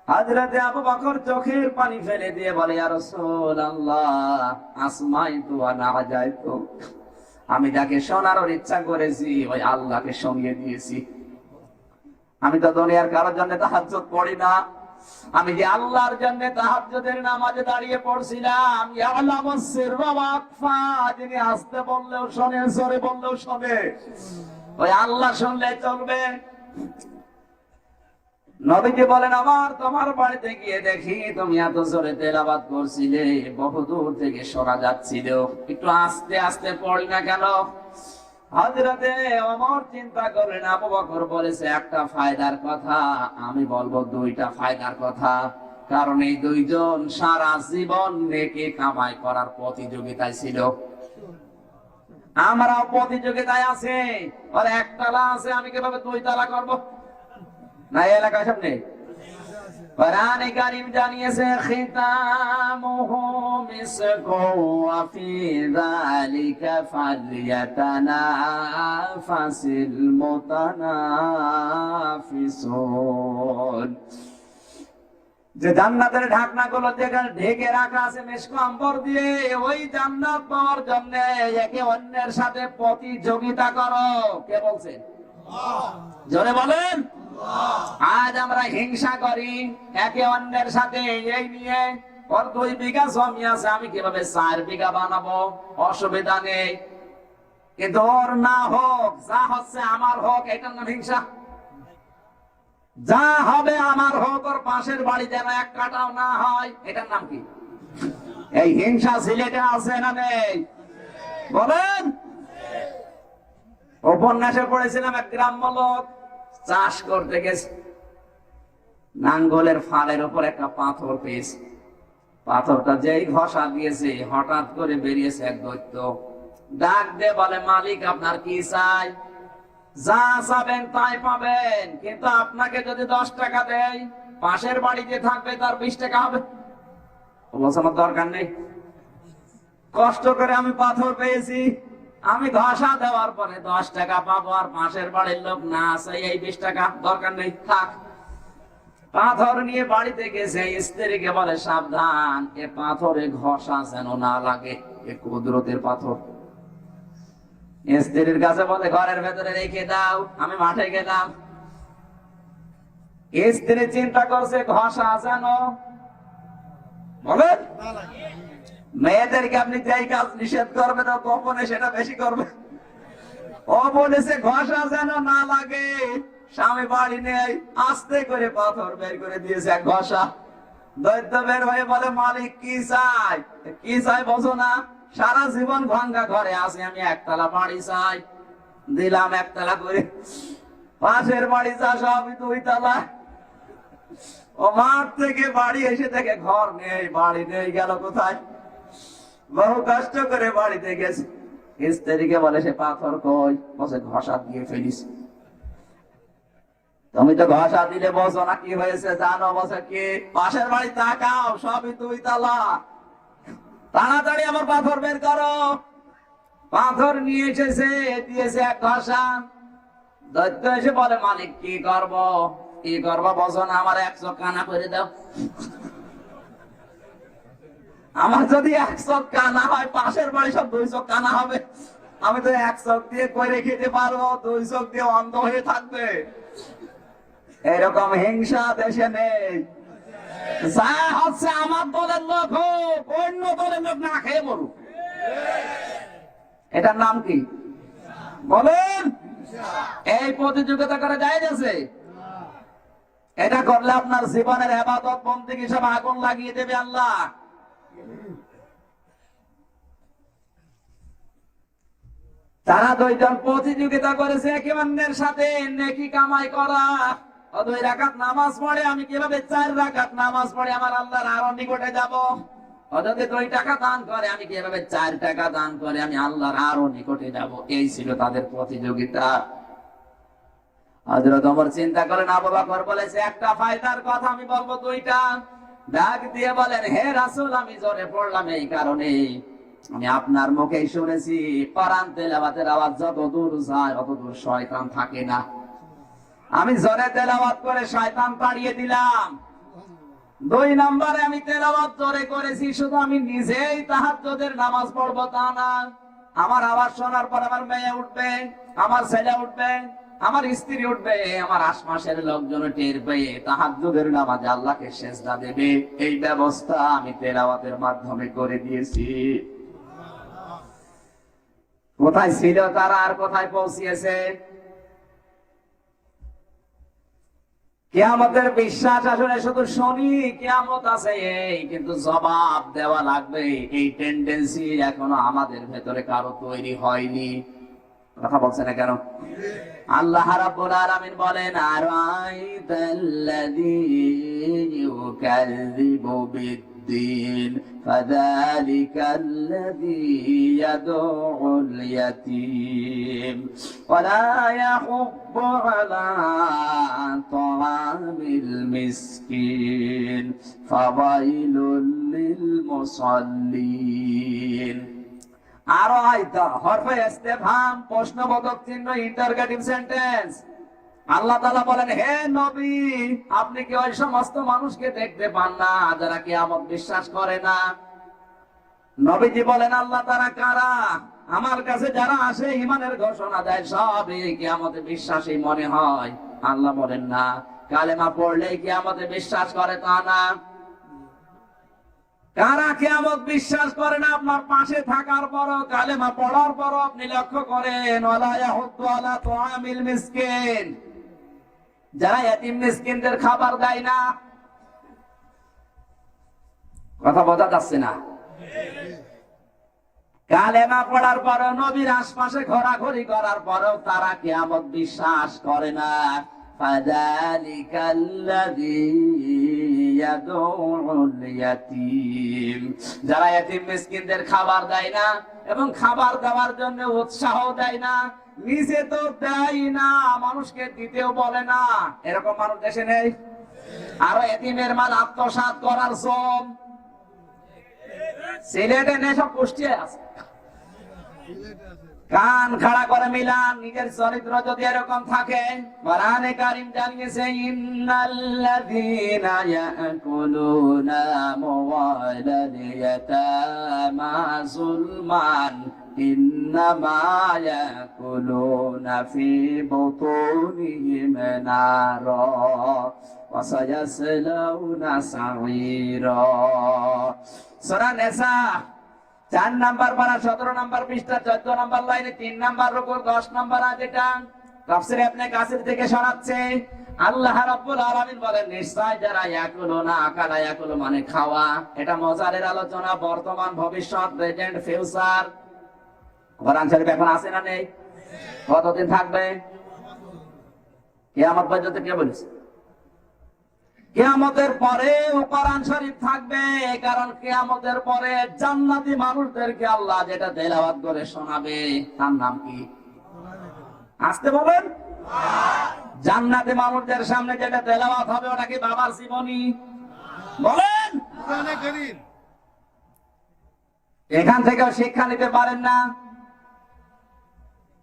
হযরত আবু বকর চোখের পানি ফেলে দিয়ে বলে, ইয়া রাসূলুল্লাহ, আসমাইতু ওয়া নাজাইতু, আমি যাকে শোনার ইচ্ছা করেছি ওই আল্লাহকে শুনিয়ে দিয়েছি। আমি তো দুনিয়ার কারোর জন্য তাহাজ্জুদ পড়ি না, আমি যে আল্লাহর জন্য তাহাজ্জুদের নামাজে দাঁড়িয়ে পড়ছিলাম। ইয়ালামুস সিররা ওয়া আখফা, যিনি আস্তে বললেও শোনে, জোরে বললেও শোনে, ওই আল্লাহ শুনলে চলবে। নবীজি বলেন, আমার তোমার বাড়িতে গিয়ে দেখি তুমি এত জোরে তেলাওয়াত করছিলে, বহুদূর থেকে শোনা যাচ্ছিল, একটু আস্তে আস্তে পড়ি না কেন? হযরতে ওমর চিন্তা করলেন, আবু বকর বলেছে একটা ফায়দার কথা, আমি বলবো 2টা ফায়দার কথা। কারণ এই দুইজন সারা জীবন নেকি কামাই করার প্রতিযোগিতায় ছিল। আমরাও প্রতিযোগিতায় আছে, আর একতলা আছে, আমি কিভাবে 2 তালা করবো? না এই এলাকায় সব নেই। কোরআনে কারীম জানিয়েছে, খিতামুহু মিসকু ওয়া ফি যালিকা ফালইয়াতানাফাসিল মুতানাফিসুন। যে জান্নাতের ঢাকনাগুলো যেখানে ঢেকে রাখা আছে মিসকু আম্বর দিয়ে, ওই জান্নাত পাওয়ার জন্য একে অন্যের সাথে প্রতিযোগিতা করো। কে বলছেন? জোরে বলেন। আজ আমরা হিংসা করি একে অন্যের সাথে, এই নিয়ে ওর 2 বিঘা জমি আছে, আমি কিভাবে 4 বিঘা বানাবো, অসুবিধা নেই। কিন্তু ওর না হোক, যা হচ্ছে আমার হোক, এটার নাম হিংসা। যা হবে আমার হোক, ওর পাশের বাড়ি যেন 1 কাটাও না হয়, এটার নাম কি? এই হিংসা সিলেটে আছে না নেই? বলেন। উপন্যাসে পড়েছিলাম, এক গ্রাম্য লোক চাষ করতে গেছে, নাঙ্গলের ফালের উপর একটা পাথর পেয়েছে। পাথরটা যেই ঘষা দিয়েছে, হঠাৎ করে বেরিয়েছে এক দৈত্য। ডাক দিয়ে বলে, মালিক আপনার কি চাই? যা চাবেন তাই পাবেন, কিন্তু আপনাকে যদি 10 টাকা দেয়, পাশের বাড়িতে থাকবে তার 20 টাকা হবে। বলছে, আমার দরকার নেই, কষ্ট করে আমি পাথর পেয়েছি, আমি ঘষা দেওয়ার পরে 10 টাকা পাবো, আর পাশের বাড়ির লোক না আছে এই 20 টাকা দরকার নেই, থাক। পাথর নিয়ে বাড়িতে গেছে, স্ত্রীকে বলে, সাবধান, এ পাথরে ঘষা যেন না লাগে, এ কুদরতের পাথর। স্ত্রীর কাছে বলে, ঘরের ভেতরে রেখে দাও, আমি মাঠে গেলাম। স্ত্রী চিন্তা করছে, ঘষা যেন বলেন, মেয়েদেরকে আপনি যেই কাজ নিষেধ করবেন গোপনে সেটা বেশি করবে। ও বলেছে ঘষা যেন না লাগে। স্বামী বাড়ি নেই, আস্তে করে পাথর বের করে দিয়েছে এক ঘষা। দৈত্য বের হয়ে বলে, মালিক কি চাই? কি চাই বোঝো না? সারা জীবন ভাঙ্গা ঘরে আছি, আমি একতলা বাড়ি চাই। দিলাম একতলা করে, পাশের বাড়ি চা সবই 2 তলা। ও মাঠ থেকে বাড়ি এসে দেখে ঘর নেই, বাড়ি নেই, গেল কোথায়? বহু কষ্ট করে বাড়িতে গেছে। স্ত্রীকে বলে, সে পাথর কই? বসে, ঘষা দিয়ে ফেলিস। তুমি তো ঘষা দিলে বসো না, কি হয়েছে জানো? বসে, কি? পাশের বাড়ি তাকাও, সবই 2 তলা, তাড়াতাড়ি আমার পাথর বের করো। পাথর নিয়ে এসেছে, দিয়েছে এক ঘষা। দৈত্য এসে বলে, মালিক কি করব? কি করবো বসো না, আমার 1 চোখ কানা করে দাও। আমার যদি 1 চোখ কানা হয়, পাশের বাড়ি সব 2 চোখ কানা হবে। আমি তো 1 চোখ দিয়ে করে খেতে পারবো, 2 চোখ দিয়ে অন্ধ হয়ে থাকবে। এরকম হিংসা দেশে নেই। যা হচ্ছে আমার দলের লোক হোক, অন্য দলের লোক না খেয়ে মরুক। এটার নাম কি বলেন? এই প্রতিযোগিতা করে যায় গেছে। এটা করলে আপনার জীবনের ইবাদত বন্দেগী সব আগুন লাগিয়ে দেবে আল্লাহ। তারা 2 জন প্রতিযোগিতা করেছে একে অন্যের সাথে নেকি কামাই করা। 2 রাকাত নামাজ পড়ে, আমি কিভাবে 4 রাকাত নামাজ পড়ে আমার আল্লাহর আরো নিকটে যাব। যদি 2 টাকা দান করে, আমি কিভাবে 4 টাকা দান করে আমি আল্লাহর আরো নিকটে যাব। এই ছিল তাদের প্রতিযোগিতা। হযরত ওমর চিন্তা করেন, আবু বকর বলেছে, একটা ফায়দার কথা আমি বলবো 2টা। ডাক দিয়ে বলেন, হে রাসূল, আমি জোরে পড়লাম এই কারণে, আমি আপনার মুখেই শুনেছি কোরআন তেলাওয়াতের আওয়াজ যত দূর যায় অত দূর শয়তান থাকে না। আমি জোরে তেলাওয়াত করে শয়তান তাড়িয়ে দিলাম। 2 নম্বরে আমি তেলাওয়াত জোরে করেছি, শুধু আমি নিজেই তাহাজ্জুদের নামাজ পড়বো তা না, আমার আওয়াজ শোনার পর আমার মেয়ে উঠবে, আমার ছেলে উঠবে, আমার স্ত্রী উঠবে, আমার আশপাশের লোকজন টের পেয়ে তাহাজ্জুদের নামাজে আল্লাহকে সেজদা দেবে। এই ব্যবস্থা আমি তেলাওয়াতের মাধ্যমে করে দিয়েছি। কোথায় ছিল তারা আর কোথায় পৌঁছিয়েছে? কিয়ামতের বিশ্বাস আসলে শুধু শুনি কিয়ামত আছে এই, কিন্তু জবাব দেওয়া লাগবে, এই টেন্ডেন্সি এখনো আমাদের ভেতরে কারো তৈরি হয়নি। কথা বলছে না কেন? আল্লাহ রাব্বুল আলামিন বলেন, আরাইতাল্লাযী ইউকাযযিবু বিদ্দীন ফাযালিকাল্লাযী ইয়াদউল ইয়াতীম ওয়া লা ইয়াহুব্বু আলা তাআমিল মিসকিন ফাওয়াইলুল লিল মুসাল্লিন। আরাইতা হরফে ইস্তেফহাম, প্রশ্নবোধক চিহ্ন, ইন্টারগেটিভ সেন্টেন্স। আল্লাহ তাআলা বলেন, হে নবী, আপনি কি ওই সমস্ত মানুষকে দেখতে পান না যারা কিয়ামত বিশ্বাস করে না? নবীজি বলেন, আল্লাহ তারা কারা? আমার কাছে যারা আসে ঈমানের ঘোষণা দেয় সবই কিয়ামতে বিশ্বাসী মনে হয়। আল্লাহ বলেন, না, কালেমা পড়লেই কিয়ামতে বিশ্বাস করে তা না। কারা কিয়ামত বিশ্বাস করে না আপনার পাশে থাকার পরও, কালেমা পড়ার পরও আপনি লক্ষ্য করেন, ওয়ালা ইয়াহুদ্দু আলা তুআমিল মিসকিন, যারা ইয়াতীম মিসকিনদের খাবার দেয় না। কথা বোঝা যাচ্ছে না? কালেমা পড়ার পরও, নবীর আশপাশে ঘোরাঘুরি করার পরেও তারা কিয়ামত বিশ্বাস করে না। ফাযালিকাল্লাযী ইয়াদউল ইয়াতীম, যারা এতিম মিসকিনদের খাবার দেয় না এবং খাবার দেওয়ার জন্য উৎসাহ দেয় না, নিজে তো দেয় না, মানুষকে দিতেও বলে না, এরকম মানুষ দেশে নেই। আরো এতিমের মাল আত্মসাৎ করার শ্রম সিলেটে নেই, সব কুষ্টিয়ায় আছে। কান খাড়া করে মিলান, নিজের চরিত্র যদি এরকম থাকে। কোরআনে কারীম জানিয়েছে, ইন্নাল্লাযীনা ইয়াকুলুনা আমওয়ালাল ইয়াতামা যুলমান ইন্নামা ইয়াকুলুনা ফি বুতুনিহিম নারা ওয়া সায়াসলাউনা সাঈরা। সূরা নিসা 4 নাম্বার পারা 17 নাম্বার পৃষ্ঠা 14 নাম্বার লাইনে 3 নাম্বার রুকু 10 নাম্বার আয়াত। এটা তাফসীর ইবনে কাসির থেকে শোনাচ্ছে। আল্লাহ রাব্বুল আলামিন বলেন, নিশ্চয় যারা ইয়াকুলুনা, আকালা ইয়াকুলু মানে খাওয়া। এটা মজারের আলোচনা, বর্তমান ভবিষ্যৎ, প্রেজেন্ট ফিউচার। কোরআন শরীফ এখন আছে না নেই? কতদিন থাকবে? কিয়ামত পর্যন্ত। কে বলেছে? কিয়ামতের পরে কোরআন শরীফ থাকবে, কারণ কিয়ামতের পরে জান্নাতি মানুষদেরকে আল্লাহ যেটা তেলাওয়াত করে শোনাবে তার নাম কি? আসতে বলেন। জান্নাতি মানুষদের সামনে যেটা তেলাওয়াত হবে ওটা কি বাবার জীবনী? বলেন। এখান থেকেও শিক্ষা নিতে পারেন না?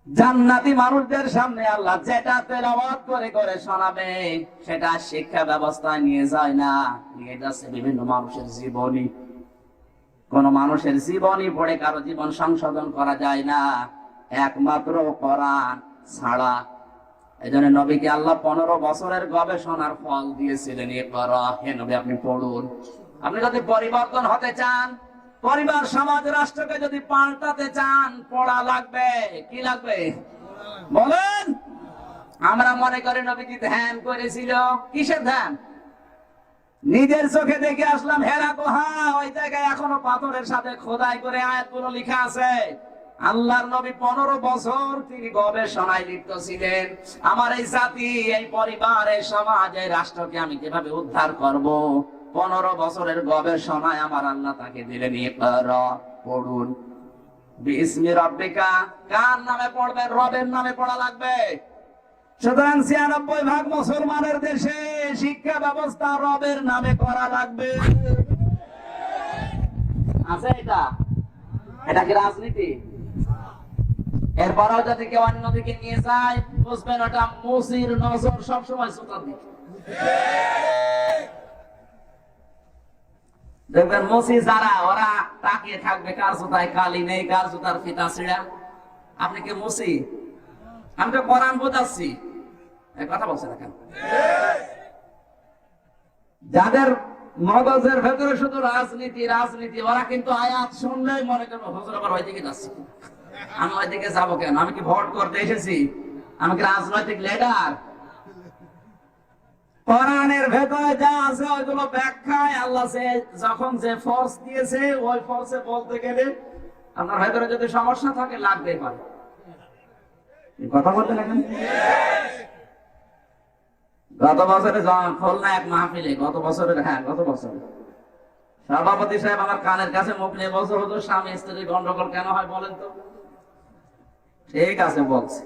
জান্নাতি মানুষদের সামনে আল্লাহ যেটা তেলাওয়াত করে করে শোনাবে সেটা শিক্ষা ব্যবস্থায় নিয়ে যায় না, নিয়ে যাচ্ছে বিভিন্ন মানুষের জীবনী। কোন মানুষের জীবনী পড়ে কারো জীবন সংশোধন করা যায় না, একমাত্র কোরআন ছাড়া। এজন্য নবীকে আল্লাহ 15 বছরের গবেষণার ফল দিয়েছিলেন। ইকরা, হে নবী আপনি পড়ুন। আপনি যদি পরিবর্তন হতে চান, পরিবার, সমাজ, রাষ্ট্রকে যদি পাল্টাতে চান, পড়া লাগবে। কি লাগবে? বলেন। আমরা মনে করি নবীজি ধ্যান করেছিল। কিসের ধ্যান? নিজের চোখে দেখে আসলাম হেরা গুহা, ওই জায়গায় এখনো পাথরের সাথে খোদাই করে আয়াতগুলো লেখা আছে। আল্লাহর নবী 15 বছর তিনি গবেষণায় লিপ্ত ছিলেন। আমার এই জাতি, এই পরিবার, এই সমাজ, এই রাষ্ট্রকে আমি কিভাবে উদ্ধার করব, 15 বছরের গবেষণায় আমার আল্লাহ তাকে দিলেন। ইকরা, পড়ুন। বিসমি রাব্বিকা, কার নামে পড়বেন? রবের নামে পড়া লাগবে। সুতরাং 96% মুসলমানের দেশে শিক্ষা ব্যবস্থা রবের নামে করা লাগবে। আছে এটা? এটা কি রাজনীতি? এরপরেও যদি কেউ অন্যদিকে নিয়ে যায়, বুঝবেন ওটা মুসির নজর সবসময় সুতার দিকে। দেখবেন মুসি যারা, ওরা তাকিয়ে থাকবে কার জুতায় কালি নেই, কার জুতার ফিতা ছিঁড়া। আপনি কি মুসি? আমি তো কোরআন বোঝাচ্ছি, কথা বলছে না কেন? যাদের মগজের ভেতরে শুধু রাজনীতি রাজনীতি, ওরা কিন্তু আয়াত শুনলেই মনে করবে হুজুর আবার ওইদিকে যাচ্ছে, আমি ওইদিকে যাবো কেন? আমি কি ভোট করতে এসেছি? আমি কি রাজনৈতিক লিডার? কোরআনের ভেতরে যা আছে ওইগুলো ব্যাখ্যায় আল্লাহ যখন যে ফোর্স দিয়েছে ওই ফোর্সে বলতে গেলে আপনার ভেতরে যদি সমস্যা থাকে লাগতেই পারে। কথা বলতে লাগেন। গত বছরে খুলনা এক মাহফিলে, গত বছর সভাপতি সাহেব আমার কানের কাছে মুখ নিয়ে বলছে, হুজুর স্বামী স্ত্রীর গন্ডগোল কেন হয় বলেন তো? ঠিক আছে বলছে।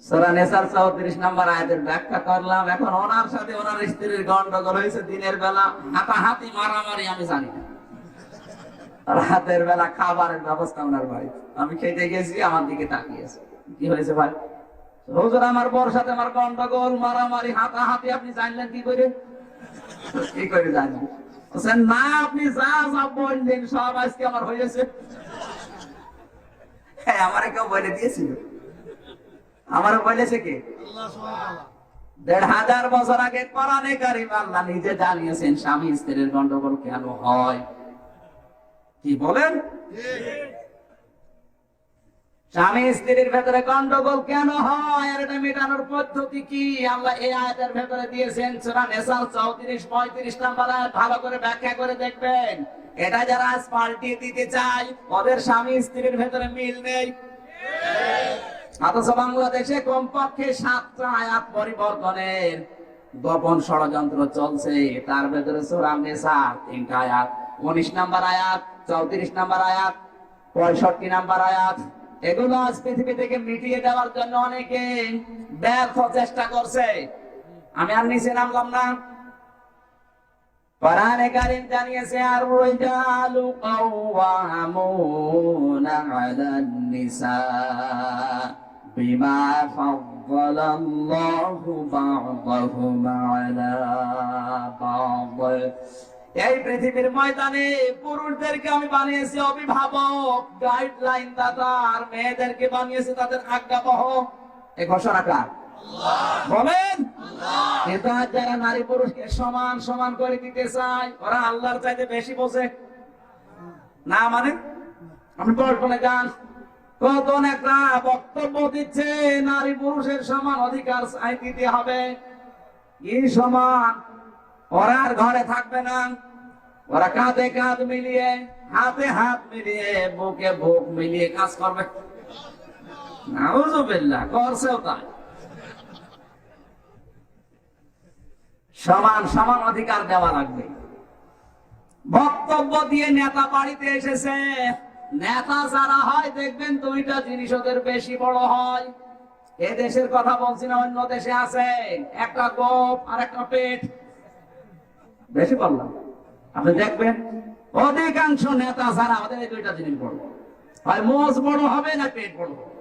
সূরা নিসার 34 নম্বর আয়াতের ব্যাখ্যা করলাম। এখন ওনার সাথে ওনার স্ত্রীর গন্ডগোল হয়েছে দিনের বেলা, হাতাহাতি মারামারি আমি জানি না। রাতের বেলা খাবারের ব্যবস্থা ওনার বাড়ি, আমি খেতে গেছি, আমার দিকে তাকিয়েছে। কি হয়েছে ভাই? হুজুর আমার বউর সাথে আমার গন্ডগোল, মারামারি, হাতাহাতি আপনি জানলেন কি করে? কি করে জানলেন? বলছেন না, আপনি যা যা বললেন সব আজকে আমার হয়েছে। হ্যাঁ, আমারে কেউ বলে দিয়েছিল। আমারও বলেছে কে? ১৫০০ বছর আগে কোরআনে কারীম আল্লাহ নিজে জানিয়েছেন স্বামী স্ত্রীর গন্ডগোল কেন হয়। কি বলেন? স্বামী স্ত্রীর ভেতরে গন্ডগোল কেন হয় আর এটা মেটানোর পদ্ধতি কি আল্লাহ এই আয়াতের ভেতরে দিয়েছেন। সূরা নিসার 34-35 নম্বর আয়াত ভালো করে ব্যাখ্যা করে দেখবেন। এটা যারা আজ পাল্টিয়ে দিতে চায়, ওদের স্বামী স্ত্রীর ভেতরে মিল নেই। অথচ বাংলাদেশে কমপক্ষে 7টা আয়াত পরিবর্তনের গোপন ষড়যন্ত্র চলছে। তার ভেতরে সূরা নিসা 3টা আয়াত, 19 নম্বর আয়াত, 34 নম্বর আয়াত, 65 নম্বর আয়াত, এগুলো আজ পৃথিবী থেকে মিটিয়ে দেওয়ার জন্য অনেকে ব্যর্থ চেষ্টা করছে। আমি আর নিচে নামলাম না। কোরআনে কারীম জানিয়েছে আর রিজালু কাওয়ামুনা আলান নিসা বিমা ফাদ্দালাল্লাহু বা'দাহুম আলা বা'দ। এই পৃথিবীর ময়দানে পুরুষদেরকে আমি বানিয়েছি অভিভাবক, গাইডলাইন দাতা, আর মেয়েদেরকে বানিয়েছি তাদের আজ্ঞাবহ। এই ঘোষণা কার? বলেন। কিন্তু আজ যারা নারী পুরুষকে সমান সমান করে দিতে চায়, ওরা আল্লাহর চাইতে বেশি বোঝে না। মানে আপনি পল্টনে যান, কত একটা বক্তব্য দিচ্ছে নারী পুরুষের সমান অধিকার দিতে হবে, কি সমান। ওরা আর ঘরে থাকবে না, ওরা কাঁধে কাঁধ মিলিয়ে, হাতে হাত মিলিয়ে, বুকে বুক মিলিয়ে কাজ করবে। নাউযুবিল্লাহ, করছেও তাই। সমান সমান অধিকার দেওয়া লাগবে। বক্তব্য দিয়ে নেতা বাড়িতে এসেছে। নেতা যারা হয় দেখবেন দুইটা জিনিস ওদের বেশি বড় হয়। এ দেশের কথা বলছি না, অন্য দেশে আছে, একটা গোপ আর একটা পেট। বেশি বললাম, আপনি দেখবেন অধিকাংশ নেতা যারা ওদের এই দুইটা জিনিস বড় হয়, মোষ বড় হবে না পেট বড় হবে।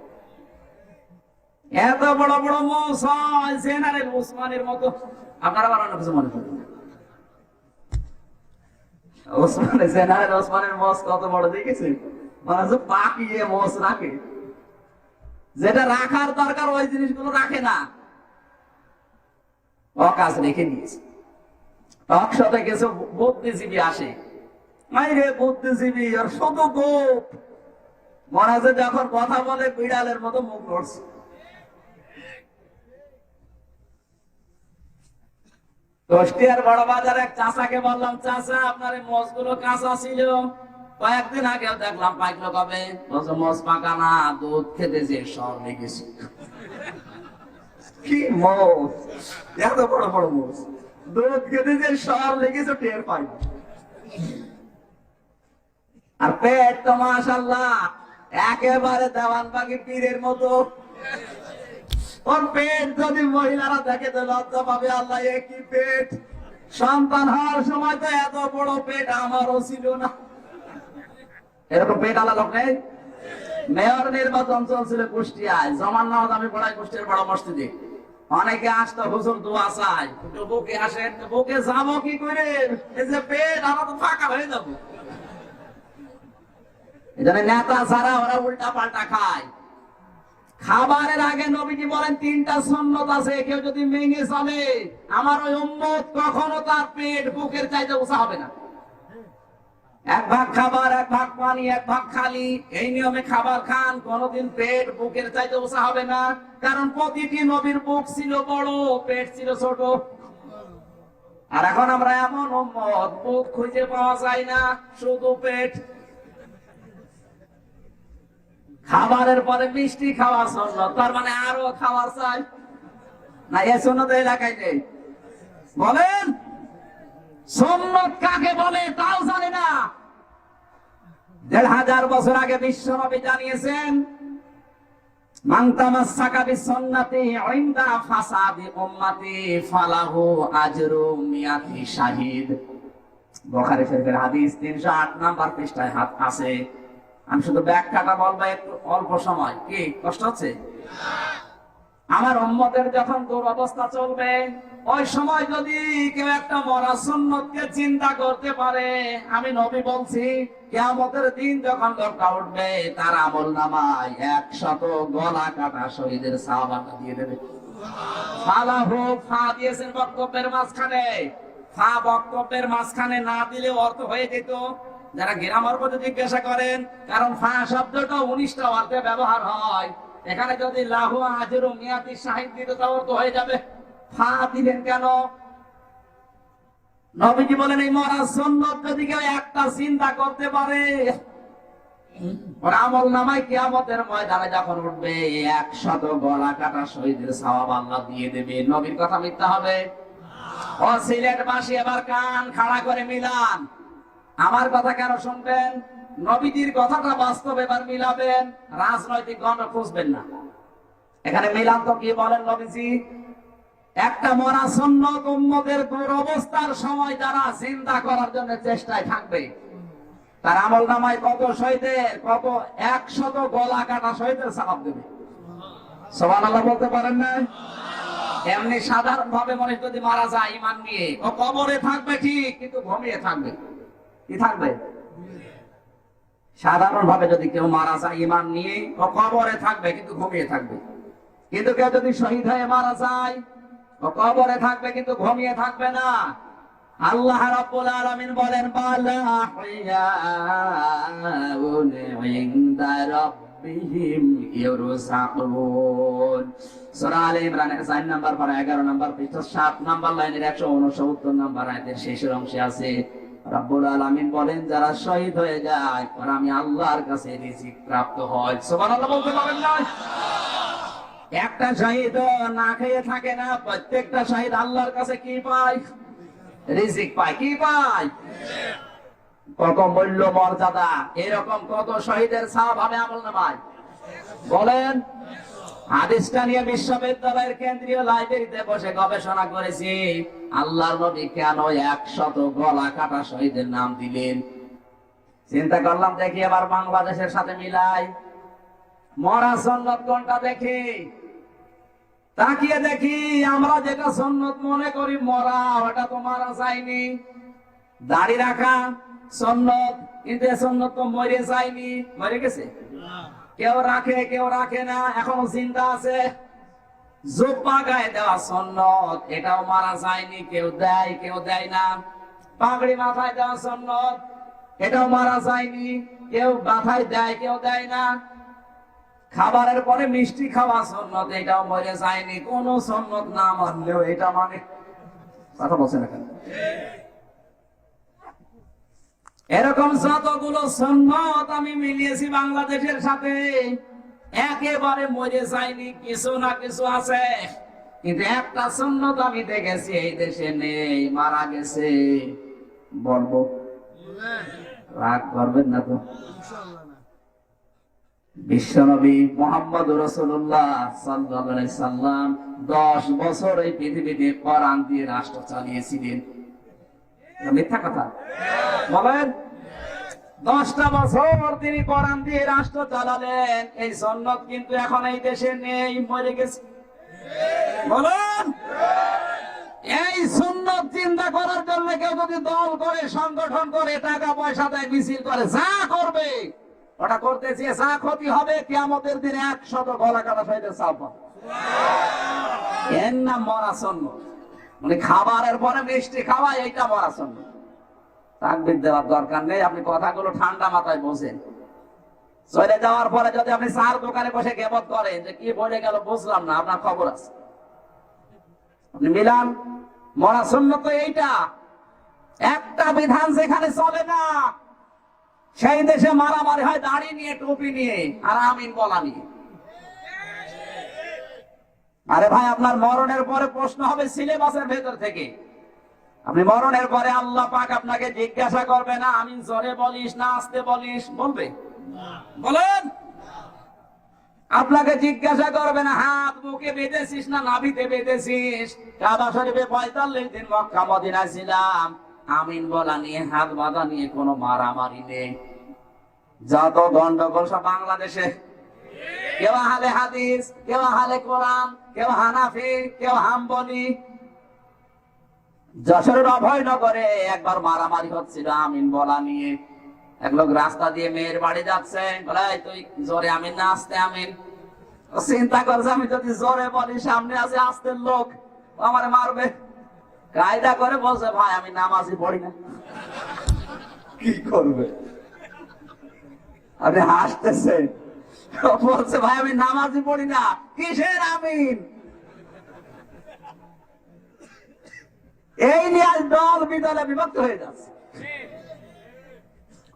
এত বড় বড় মোষ হয় জেনারেল ওসমানের মতো। আপনারা বানানো কিছু মনে করেন, জেনারেল ওসমানের মোষ কত বড় দেখেছেন? মানে পাকিয়ে মোষ রাখে, যেটা রাখার দরকার ওই জিনিসগুলো রাখে না, অকাজ রেখে দিয়েছে। একসাথে কিছু বুদ্ধিজীবী আসে, বুদ্ধিজীবী আর শুধু গোপ, মনে হচ্ছে যখন কথা বলে বিড়ালের মতো মুখ করছে। কুষ্টিয়ার বড় বাজার এক চাচাকে বললাম, চাচা আপনার এই মোষগুলো কাঁচা ছিল, কয়েকদিন আগেও দেখলাম পাইকলো কবে? বলছে মোষ পাকা না, দুধ খেতে যে সর লেগেছে। কি মোষ, এত বড় বড় মোষ, দুধ খেতে যে সর লেগেছে টের পাই। আর পেট তো মাশাআল্লাহ একেবারে দেওয়ানবাগি পীরের মতো। ওর পেট যদি মহিলারা দেখে তো লজ্জা পাবে, আল্লাহ এ কি পেট। সন্তান হওয়ার সময় তো এত বড় পেট আমারও ছিল না। এরকম পেট আলা লোক নেই। মেয়র নির্বাচন চলছিল কুষ্টিয়ায়, জমান নামাজ আমি পড়াই কুষ্টিয়ার বড় মসজিদে। অনেকে আসতো হুজুর দোয়া চাই, একটু বুকে আসে, বুকে যাবো কি করে, এই যে পেট আমার তো ফাঁকা হয়ে যাবো। এখানে নেতা যারা ওরা উল্টা পাল্টা খায়। খাবারের আগে নবীজি বলেন 3টা সুন্নাত আছে, কেউ যদি মেনে চলে আমার ওই উম্মত কখনো তার পেট বুকের চাইতে উঁচা হবে না। 1 ভাগ খাবার, 1 ভাগ পানি, 1 ভাগ খালি, এই নিয়মে খাবার খান, কোনদিন পেট বুকের চাইতে উঁচা হবে না। কারণ প্রতিটি নবীর বুক ছিল বড়, পেট ছিল ছোট। আর এখন আমরা এমন উম্মত, বুক খুঁজে পাওয়া যায় না, শুধু পেট। খাবারের পরে মিষ্টি খাওয়া সুন্নাত, তার মানে আরো খাবার চাই না? এ সুন্নাত এলাকায় নেই। বলেন সুন্নাত কাকে বলে তাও জানে না। 1500 বছর আগে বিশ্ব নবী জানিয়েছেন, মান তামাসসাকা বিসুন্নতি ইনদা ফাসাদি উম্মতি ফালাহু আজরু মিয়াতি শাহিদ। বুখারী শরীফের হাদিস 308 নাম্বার পৃষ্ঠায় হাত আছে। আমি শুধু ব্যাখ্যাটা বলবো একটু অল্প সময়। কি কষ্ট হচ্ছে? আমার উম্মতের যখন দুরবস্থা চলবে, ওই সময় যদি কেউ একটা মরা সুন্নতকে চিন্তা করতে পারে, আমি নবী বলছি কিয়ামতের দিন যখন লোকটা উঠবে, তার আমলনামায় 100 গলা কাটা শহীদের সওয়াব দিয়ে দেবে। ফালাহু, ফা দিয়েছেন বক্তব্যের মাঝখানে। ফা বক্তব্যের মাঝখানে না দিলে অর্থ হয়ে যেত। যারা গ্রামার পথে জিজ্ঞাসা করেন, কারণ ফা শব্দটা 19টা অর্থে ব্যবহার হয়। এখানে যদি লাহু আজরু মিয়াতি শাহিদ দিত তাও অর্থ হয়ে যাবে। ফা দিলেন কেন? নবীজি বলেন এই মরা সুন্নাত যদি কেউ একটা চিন্তা করতে পারে, ওর আমল নামায় কিয়ামতের ময়দানে যখন উঠবে 100 গলা কাটা শহীদের সওয়াব আল্লাহ দিয়ে দেবে। নবীর কথা মিথ্যা হবে? ও সিলেটবাসী এবার কান খাড়া করে মিলান। আমার কথা কেন শুনবেন? নবীজির কথাটা বাস্তব এবার মিলাবেন, রাজনৈতিক গণ খুঁজবেন না। এখানে মিলান তো কি বলেন নবীজি? একটা মরা সুন্নাত উম্মতের দুরবস্থার সময় যারা চিন্তা করার জন্য চেষ্টায় থাকবে, তার আমল নামায় কত শহীদের, কত 100 গলা কাটা শহীদের সওয়াব দেবে। সুবহানাল্লাহ বলতে পারেন না? এমনি সাধারণ ভাবে মানুষ যদি মারা যায় ঈমান নিয়ে, ও কবরে থাকবে ঠিক, কিন্তু ঘুমিয়ে থাকবে। কি থাকবে? সাধারণ ভাবে যদি কেউ মারা যায় ঈমান নিয়ে, ও কবরে থাকবে কিন্তু ঘুমিয়ে থাকবে। কিন্তু কেউ যদি শহীদ হয়ে মারা যায়, ও কবরে থাকবে কিন্তু ঘুমিয়ে থাকবে না। আল্লাহ রাব্বুল আলামিন বলেন, বালা হিয়াউন ইনদা রাব্বিহিম ইউরসাকুন। সূরা আলে ইমরানের 4 নাম্বার পারা 11 নাম্বার পৃষ্ঠা 7 নাম্বার লাইনের 169 নাম্বার আয়াতের শেষের অংশে আছে, রাব্বুল আলামিন বলেন, যারা শহীদ হয়ে যায় আর আমি আল্লাহর কাছে রিজিক প্রাপ্ত হয়। সুবহানাল্লাহ বলতে পারেন না? একটা শহীদ না খেয়ে থাকে না, প্রত্যেকটা শহীদ আল্লাহর কাছে কি পায়? রিজিক পায়। কি পায়? কত মূল্য মর্যাদা, এরকম কত শহীদের সওয়াব হবে আমল নামায় বলেন। হাদিসটা নিয়ে বিশ্ববিদ্যালয়ের কেন্দ্রীয় লাইব্রেরিতে বসে গবেষণা করেছি, আল্লাহর নবী কেন 100 গলা কাটা শহীদের নাম দিলেন। চিন্তা করলাম, দেখি এবার বাংলাদেশের সাথে মিলাই। মরা সুন্নাত কোনটা দেখি, তাকিয়ে দেখি আমরা যেটা সুন্নাত মনে করি মরা, ওটা তো মারা যায়নি। দাড়ি রাখা সুন্নাত, কিন্তু এই সুন্নাত তো মরে যায়নি, মরে গেছে। কেউ রাখে কেউ রাখে না, এখনো জিন্দা আছে। জুব্বা গায়ে দেওয়া সুন্নাত, এটাও মারা যায়নি, কেউ দেয় কেউ দেয় না। পাগড়ি মাথায় দেওয়া সুন্নাত, এটাও মারা যায়নি, কেউ মাথায় দেয় কেউ দেয় না। খাবারের পরে মিষ্টি খাওয়া সুন্নাত, এটাও মরে যায়নি। কোন সুন্নাত না মানলেও এটা মানে। কথা বলছেন না কেন? এরকম যতগুলো সুন্নাত আমি মিলিয়েছি বাংলাদেশের সাথে, একেবারে মরে যায়নি, কিছু না কিছু আছে। কিন্তু একটা সুন্নাত আমি দেখেছি এই দেশে নেই, মারা গেছে। বলবো? রাগ করবেন না তো? বিশ্বনবী মুহাম্মদুর রাসূলুল্লাহ সাল্লাল্লাহু আলাইহি সাল্লাম 10 বছর এই পৃথিবীতে কোরআন দিয়ে রাষ্ট্র চালিয়েছিলেন। মিথ্যা কথা বলেন? 10টা বছর তিনি কোরআন দিয়ে রাষ্ট্র চালালেন। এই সুন্নাত কিন্তু এখন এই দেশে নেই, মরে গেছে। বলেন? এই সুন্নাত চিন্তা করার জন্য কেউ যদি দল করে, সংগঠন করে, টাকা পয়সা দেয়, মিছিল করে, যা করবে ওটা করতেছে, যা ক্ষতি হবে কিয়ামতের দিনে 100 গলা কাটা শহীদের সওয়াব। এর নাম মরা সুন্নাত। মানে খাবারের পরে মিষ্টি খাওয়া, এইটা মরা সুন্নাত। তাকবীর দেওয়ার দরকার নেই, আপনি কথাগুলো ঠান্ডা মাথায় বোঝেন। চলে যাওয়ার পরে যদি আপনি চার দোকানে বসে গিবত করেন যে কি বলে গেল বুঝলাম না, আপনার খবর আছে। আপনি মিলান, মরা সুন্নাত তো এইটা। একটা বিধান যেখানে চলে না, সেই দেশে মারামারি হয় দাড়ি নিয়ে, টুপি নিয়ে আর আমিন বলা নিয়ে। আরে ভাই, আপনার মরণের পরে প্রশ্ন হবে সিলেবাসের ভেতর থেকে। আপনি মরণের পরে আল্লাহ পাক আপনাকে জিজ্ঞাসা করবে না আমিন জোরে বলিস না আস্তে বলিস, বলবে? বলেন? আপনাকে জিজ্ঞাসা করবে না হাত মুখে বেঁধেছিস না নাভিতে বেঁধেছিস। কাবা শরীফে 45 দিন মক্কা মদিনায় ছিলাম, আমিন বলা নিয়ে, হাত বাঁধা নিয়ে কোনো মারামারি নেই। যত গন্ডগোল সব বাংলাদেশে। কেউ আহলে হাদিস, কেউ আহলে কোরআন, কেউ হানাফি, কেউ হাম্বলি। যশোরের অভয়নগরে একবার মারামারি হচ্ছিল আমিন বলা নিয়ে। এক লোক রাস্তা দিয়ে মেয়ের বাড়ি যাচ্ছে, বলে তুই জোরে আমিন না আস্তে আমিন। চিন্তা করছে আমি যদি জোরে বলি সামনে আছে আস্তের লোক, আমার মারবে। কায়দা করে বলছে ভাই আমি নামাজি পড়ি না। কি করবে? আপনি হাসতেছেন। বলছে ভাই আমি নামাজি পড়ি না, কিসের আমিন? এই নিয়ে আজ দল বিদলে বিভক্ত হয়ে যাচ্ছে।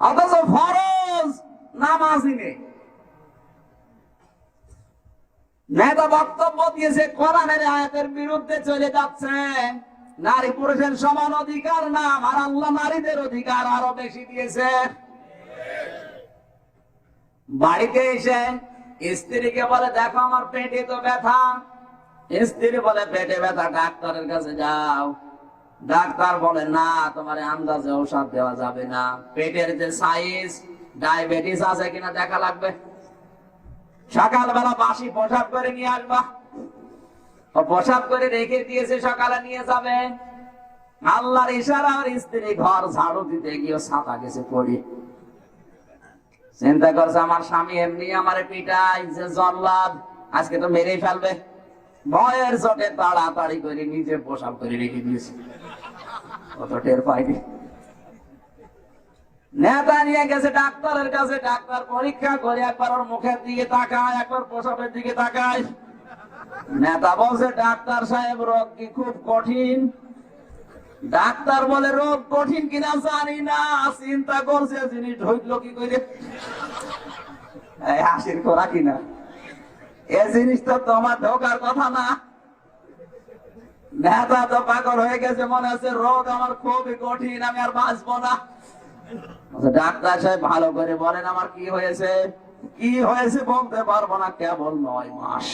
অথচ ফরজ নামাজই নেই। নেতা বক্তব্য দিয়েছে কোরআনের আয়াতের বিরুদ্ধে চলে যাচ্ছে, নারী পুরুষের সমান অধিকার না, আর আল্লাহ নারীদের অধিকার আরো বেশি দিয়েছে। বাড়িতে এসে স্ত্রীকে বলে দেখো আমার পেটে তো ব্যথা, স্ত্রী বলে পেটে ব্যথা ডাক্তারের কাছে যাও, ডাক্তার বলে না তোমার আন্দাজে ঔষধ দেওয়া যাবে না, পেটের যে সাইজ ডায়াবেটিস আছে কিনা দেখা লাগবে, সকালবেলা বাসি পোশাক করে নিয়ে আসবা, পোশাক করে রেখে দিয়েছে সকালে নিয়ে যাবে। আল্লাহর ইশারা আর স্ত্রী ঘর ঝাড়ু দিতে গিয়ে ছাতা গেছে পড়ি, চিন্তা করছে আমার স্বামী এমনি আমার পিটাই যে জল্লাদ, আজকে তো মেরেই ফেলবে, ভয়ের চোটে তাড়াতাড়ি করে নিজে পোশাক করে রেখে দিয়েছে, অত টের পাইনি। নেতা নিয়ে গেছে ডাক্তারের কাছে, ডাক্তার পরীক্ষা করে একবার ওর মুখের দিকে তাকায়, একবার পোশাকের দিকে তাকায়। নেতা বলছে ডাক্তার সাহেব রোগ কি খুব কঠিন? ডাক্তার বলে রোগ কঠিন কিনা জানি না, চিন্তা করছে জিনিস ঢুকলো কি করে, হাসির করা কিনা, এ জিনিস তো তোমার ঢোকার কথা না। নেতা তো পাগল হয়ে গেছে, মনে হচ্ছে রোগ আমার খুবই কঠিন, আমি আর বাঁচবো না। ডাক্তার সাহেব ভালো করে বলেন আমার কি হয়েছে? কি হয়েছে বলতে পারবো না, কেবল 9 মাস।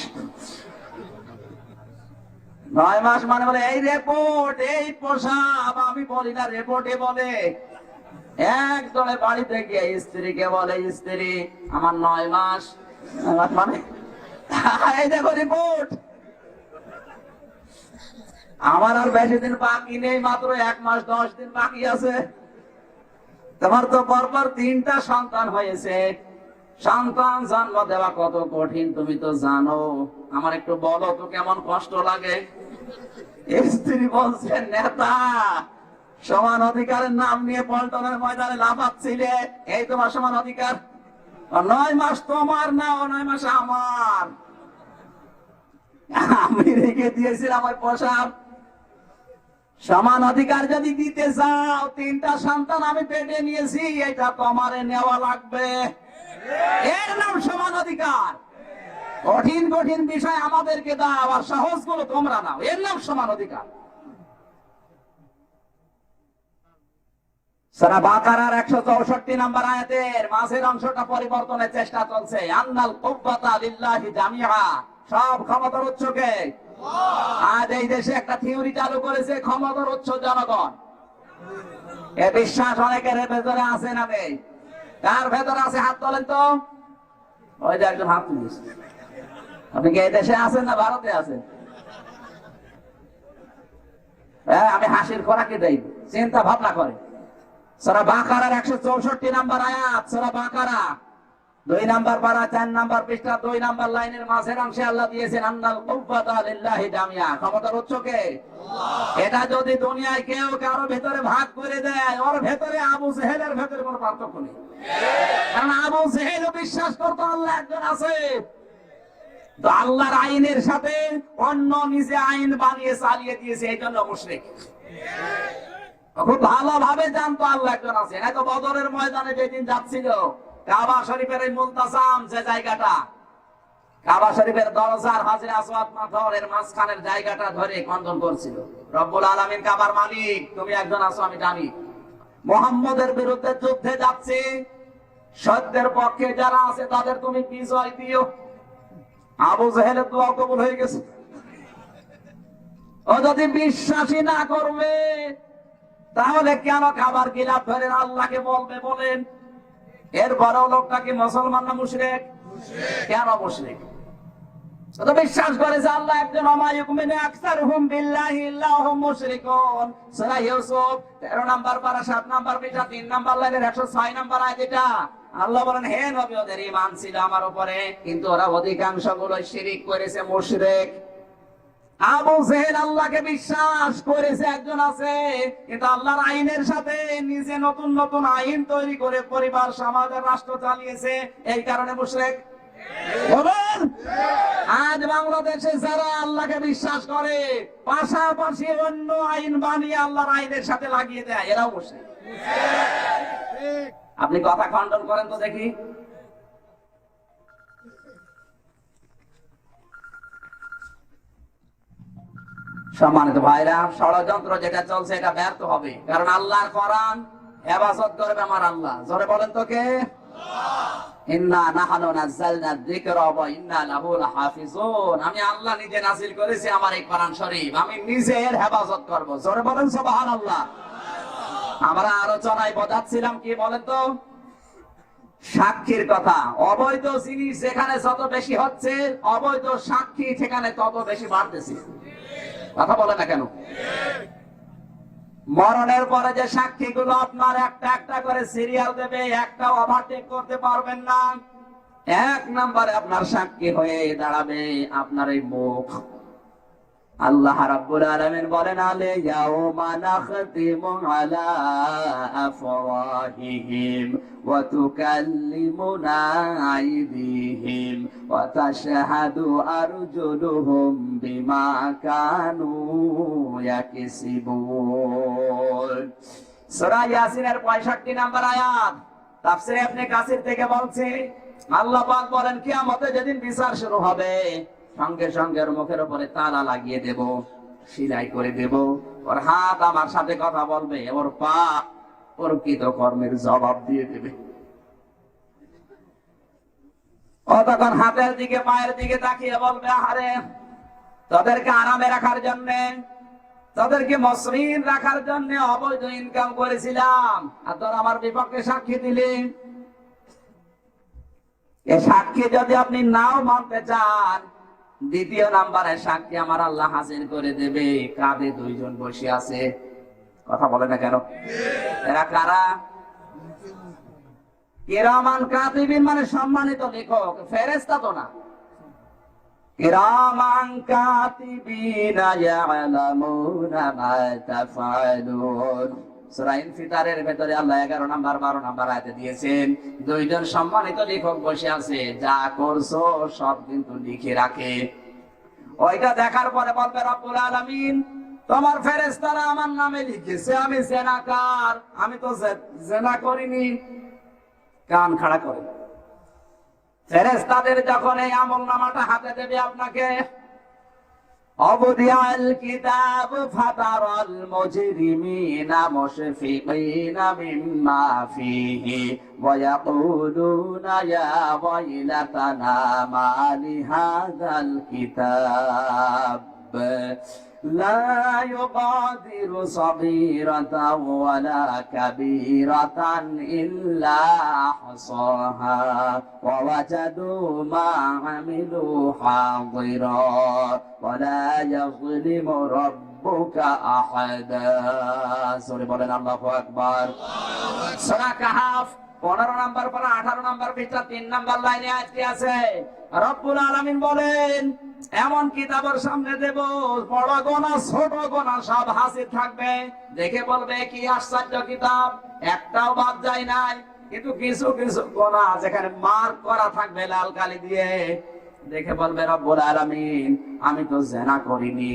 9 মাস মানে বলে এই রিপোর্ট এই পোশাক, আমি বলি না রিপোর্টে বলে। এক দলে বাড়িতে গিয়ে স্ত্রীকে বলে স্ত্রী আমার 9 মাস, মানে এই দেখো রিপোর্ট, আমার আর বেশি দিন বাকি নেই, মাত্র 1 মাস 10 দিন বাকি আছে। তোমার তো পরপর 3টা সন্তান হয়েছে, সন্তান জন্ম দেওয়া কত কঠিন তুমি তো জানো, আমার একটু বলো তো কেমন কষ্ট লাগে। স্ত্রী বলছে নেতা সমান অধিকারের নাম নিয়ে পল্টনের ময়দানে লাফাচ্ছিলে, এই তোমার সমান অধিকার? 9 মাস তোমার না, 9 মাস আমার, আমি রেখে দিয়েছিলাম ওই পোশাক। সমান অধিকার যদি দিতে চাও, 3টা সন্তান আমি পেটে নিয়েছি, এটা তোমারে নেওয়া লাগবে, এর নাম সমান অধিকার। কঠিন কঠিন বিষয় আমাদেরকে দাও আর সহজ গুলো তোমরা নাও, এর নাম সমান অধিকার। সূরা বাকারার 164 নম্বর আয়াতের মাঝের অংশটা পরিবর্তনের চেষ্টা চলছে। আন্নাল কুওয়াতা লিল্লাহি জামিআ, সব ক্ষমতার উৎসকে। আজ এই দেশে একটা থিওরি চালু করেছে ক্ষমতার উৎস জনগণ। এ বিশ্বাস অনেকের ভেতরে আছে না নেই? কার ভেতরে আছে হাত তোলেন তো। ওই যে একজন হাত তুলেছে। আপনি কি এই দেশে আছেন না ভারতে আছেন? হ্যাঁ, আমি হাসির খোরাকি দেই, চিন্তা ভাবনা করে। সূরা বাকারার 164 নম্বর আয়াত, সূরা বাকারা 2 নম্বর পারা 4 নম্বর পৃষ্ঠা 2 নম্বর লাইনের মাঝের অংশে আল্লাহ দিয়েছেন আন্নাল কুওয়াতা লিল্লাহি জামিআ, ক্ষমতার উৎস কে? আল্লাহ। এটা যদি দুনিয়ায় কেউ কারো ভেতরে ভাগ করে দেয়, ওর ভেতরে আবু জেহেলের ভেতরে কোনো পার্থক্য নেই। কারণ আবু জেহেল বিশ্বাস করতো আল্লাহ একজন আছে, তো আল্লাহর আইনের সাথে অন্য নিজে আইন বানিয়ে চালিয়ে দিয়েছে, এই জন্য মুশরিক। খুব ভালোভাবে জানতো আল্লাহ একজন আছে। এত বদরের ময়দানে যেদিন যাচ্ছিল, কাবা শরীফের এই মুলতাসাম যে জায়গাটা, কাবা শরীফের দরজার হাজরে আসওয়াদ পাথরের মাঝখানের জায়গাটা ধরে কন্দন করছিল, রব্বুল আলামিন কাবার মালিক তুমি একজন আছো আমি জানি, মুহাম্মদের বিরুদ্ধে যুদ্ধে যাচ্ছে, সত্যের পক্ষে যারা আছে তাদের তুমি বিজয় দিও। আবু জেহেলের দোয়া কবুল হয়ে গেছে। ও যদি বিশ্বাসী না করবে তাহলে কেন খাবার গিলাফ ধরেন আল্লাহকে বলবে বলেন? এরপরেও লোকটা কি মুসলমান না মুশরিক? কেন মুশরিক? তো বিশ্বাস করে যে আল্লাহ একজন, ওমায়ুমিনু আকসারুহুম বিল্লাহি ইল্লা হুম মুশরিকুন। সূরা ইউসুফ 13 নম্বর পারা 7 নম্বর পৃষ্ঠা 3 নম্বর লাইনের 106 নম্বর আয়াত। এটা আল্লাহ বলেন হে নবী ওদের ঈমান ছিল আমার উপরে, কিন্তু ওরা অধিকাংশ গুলো শিরক করেছে, মুশরিক। আবু জেহেল আল্লাহকে বিশ্বাস করেছে একজন আছে, কিন্তু আল্লাহর আইনের সাথে নিজে নতুন নতুন আইন তৈরি করে পরিবার সমাজ রাষ্ট্র চালিয়েছে, এই কারণে মুশরিক। বলেন আজ বাংলাদেশে যারা আল্লাহকে বিশ্বাস করে পাশাপাশি অন্য আইন বানিয়ে আল্লাহর আইনের সাথে লাগিয়ে দেয়, এরাও মুশরিক। আপনি কথা খণ্ডন করেন তো দেখি। সম্মানিত ভাইরা, ষড়যন্ত্র যেটা চলছে এটা ব্যর্থ হবে, কারণ আল্লাহর কোরআন হেফাজত করবে আমার আল্লাহ। জোরে বলেন তো কে? ইন্না নাহনু নাযালনা যিকরা ওয়া ইন্না লাহু লাহাফিজুন। আমি আল্লাহ নিজে নাযিল করেছি আমার এই কোরআন শরীফ, আমি নিজে এর হেফাজত করব। জোরে বলেন সুবহানাল্লাহ। আমরা আলোচনায় বোঝাচ্ছিলাম কি বলেন তো, সাক্ষীর কথা। অবৈধ জিনিস যেখানে যত বেশি হচ্ছে, অবৈধ সাক্ষী সেখানে তত বেশি বাড়তেছে। কথা বলে না কেন? মরণের পরে যে সাক্ষীগুলো আপনার একটা একটা করে সিরিয়াল দেবে, একটা ওভারটেক করতে পারবেন না। এক নম্বরে আপনার সাক্ষী হয়ে দাঁড়াবে আপনার এই মুখ। আল্লাহ রাব্বুল আলামিন বলেন, আল-ইয়াওমা নাখতিমু আলা আফওয়াহিহিম ওয়া তুকাল্লিমুনা আইদিহিম ওয়া তাশহাদু আরজুলুহুম বিমা কানু ইয়াকসিবুন। সূরা ইয়াসিনের 65 নম্বর আয়াত। তাফসীরে ইবনে কাসির থেকে বলছে, আল্লাহ পাক বলেন, কিয়ামতে যেদিন বিচার শুরু হবে, সঙ্গে সঙ্গে ওর মুখের উপরে তালা লাগিয়ে দেব, সিলাই করে দেব। ওর হাত আমার সাথে কথা বলবে, ওর পা ওর কৃত কর্মের জবাব দিয়ে দেবে। ও তখন হাতের দিকে পায়ের দিকে তাকিয়ে বলবে, আরে তাদেরকে আরামে রাখার জন্য, তাদেরকে মসৃণ রাখার জন্য অবৈধ ইনকাম করেছিলাম, আর তোর আমার বিপক্ষে সাক্ষী দিলি। এই সাক্ষী যদি আপনি নাও মানতে চান, দ্বিতীয় নাম্বারে সাক্ষী আমার আল্লাহ হাজির করে দেবে। কাঁধে দুইজন বসে আছে। কথা বলে না কেন? এরা কারা? কিরামান কাতিবিন, মানে সম্মানিত লেখক, ফেরেশতা তো না। কিরামান কাতিবিনা ইয়ালামুনা মা তাফআলুন। সূরা ইনফিতারের ভেতরে আল্লাহ 11 নাম্বার 12 নাম্বার আয়াতে দিয়েছেন, দুইজন সম্মানিত লেখক বসে আছে, যা করছো সব কিন্তু লিখে রাখে। ওইটা দেখার পরে বলবে রব্বুল আলামিন, তোমার ফেরেশতারা আমার নামে লিখেছে আমি জিনাকার, আমি তো জিনা করিনি। কান খাড়া করে ফেরেশতাদের যখন এই আমলনামাটা হাতে দেবে আপনাকে, অবদিয়াল কিতাব ফাতারাল মুজরিমিনা মুশফিকিনা মিম্মা ফিহি ওয়া ইয়াকুলুনা ইয়া ওয়াইলাতানা মা লিহাযাল কিতাব লা ইউগাদিরু সাগীরাতান ওয়ালা কাবীরাতান ইল্লা আহসাহা ওয়া ওয়াজাদু মা আমিলু হাযিরা ওয়া লা ইয়াযলিমু রাব্বুকা আহাদা। সূরা বলেন আল্লাহু আকবার। সূরা কাহফ 15 নাম্বার পারা 18 নাম্বার পৃষ্ঠা 3 নাম্বার লাইনে আয়াতটি আছে। রব্বুল আলামিন বলেন, এমন কিতাবের সামনে দেব, বড় গোনা ছোট গোনা সব হাজির থাকবে। দেখে বলবে, কি আশ্চর্য কিতাব, একটাও বাদ যায় নাই। কিন্তু কিছু কিছু গোনা যেখানে মার্ক করা থাকবে লাল কালি দিয়ে, দেখে বলবে রব্বুল আলামিন, আমি তো জিনা করিনি।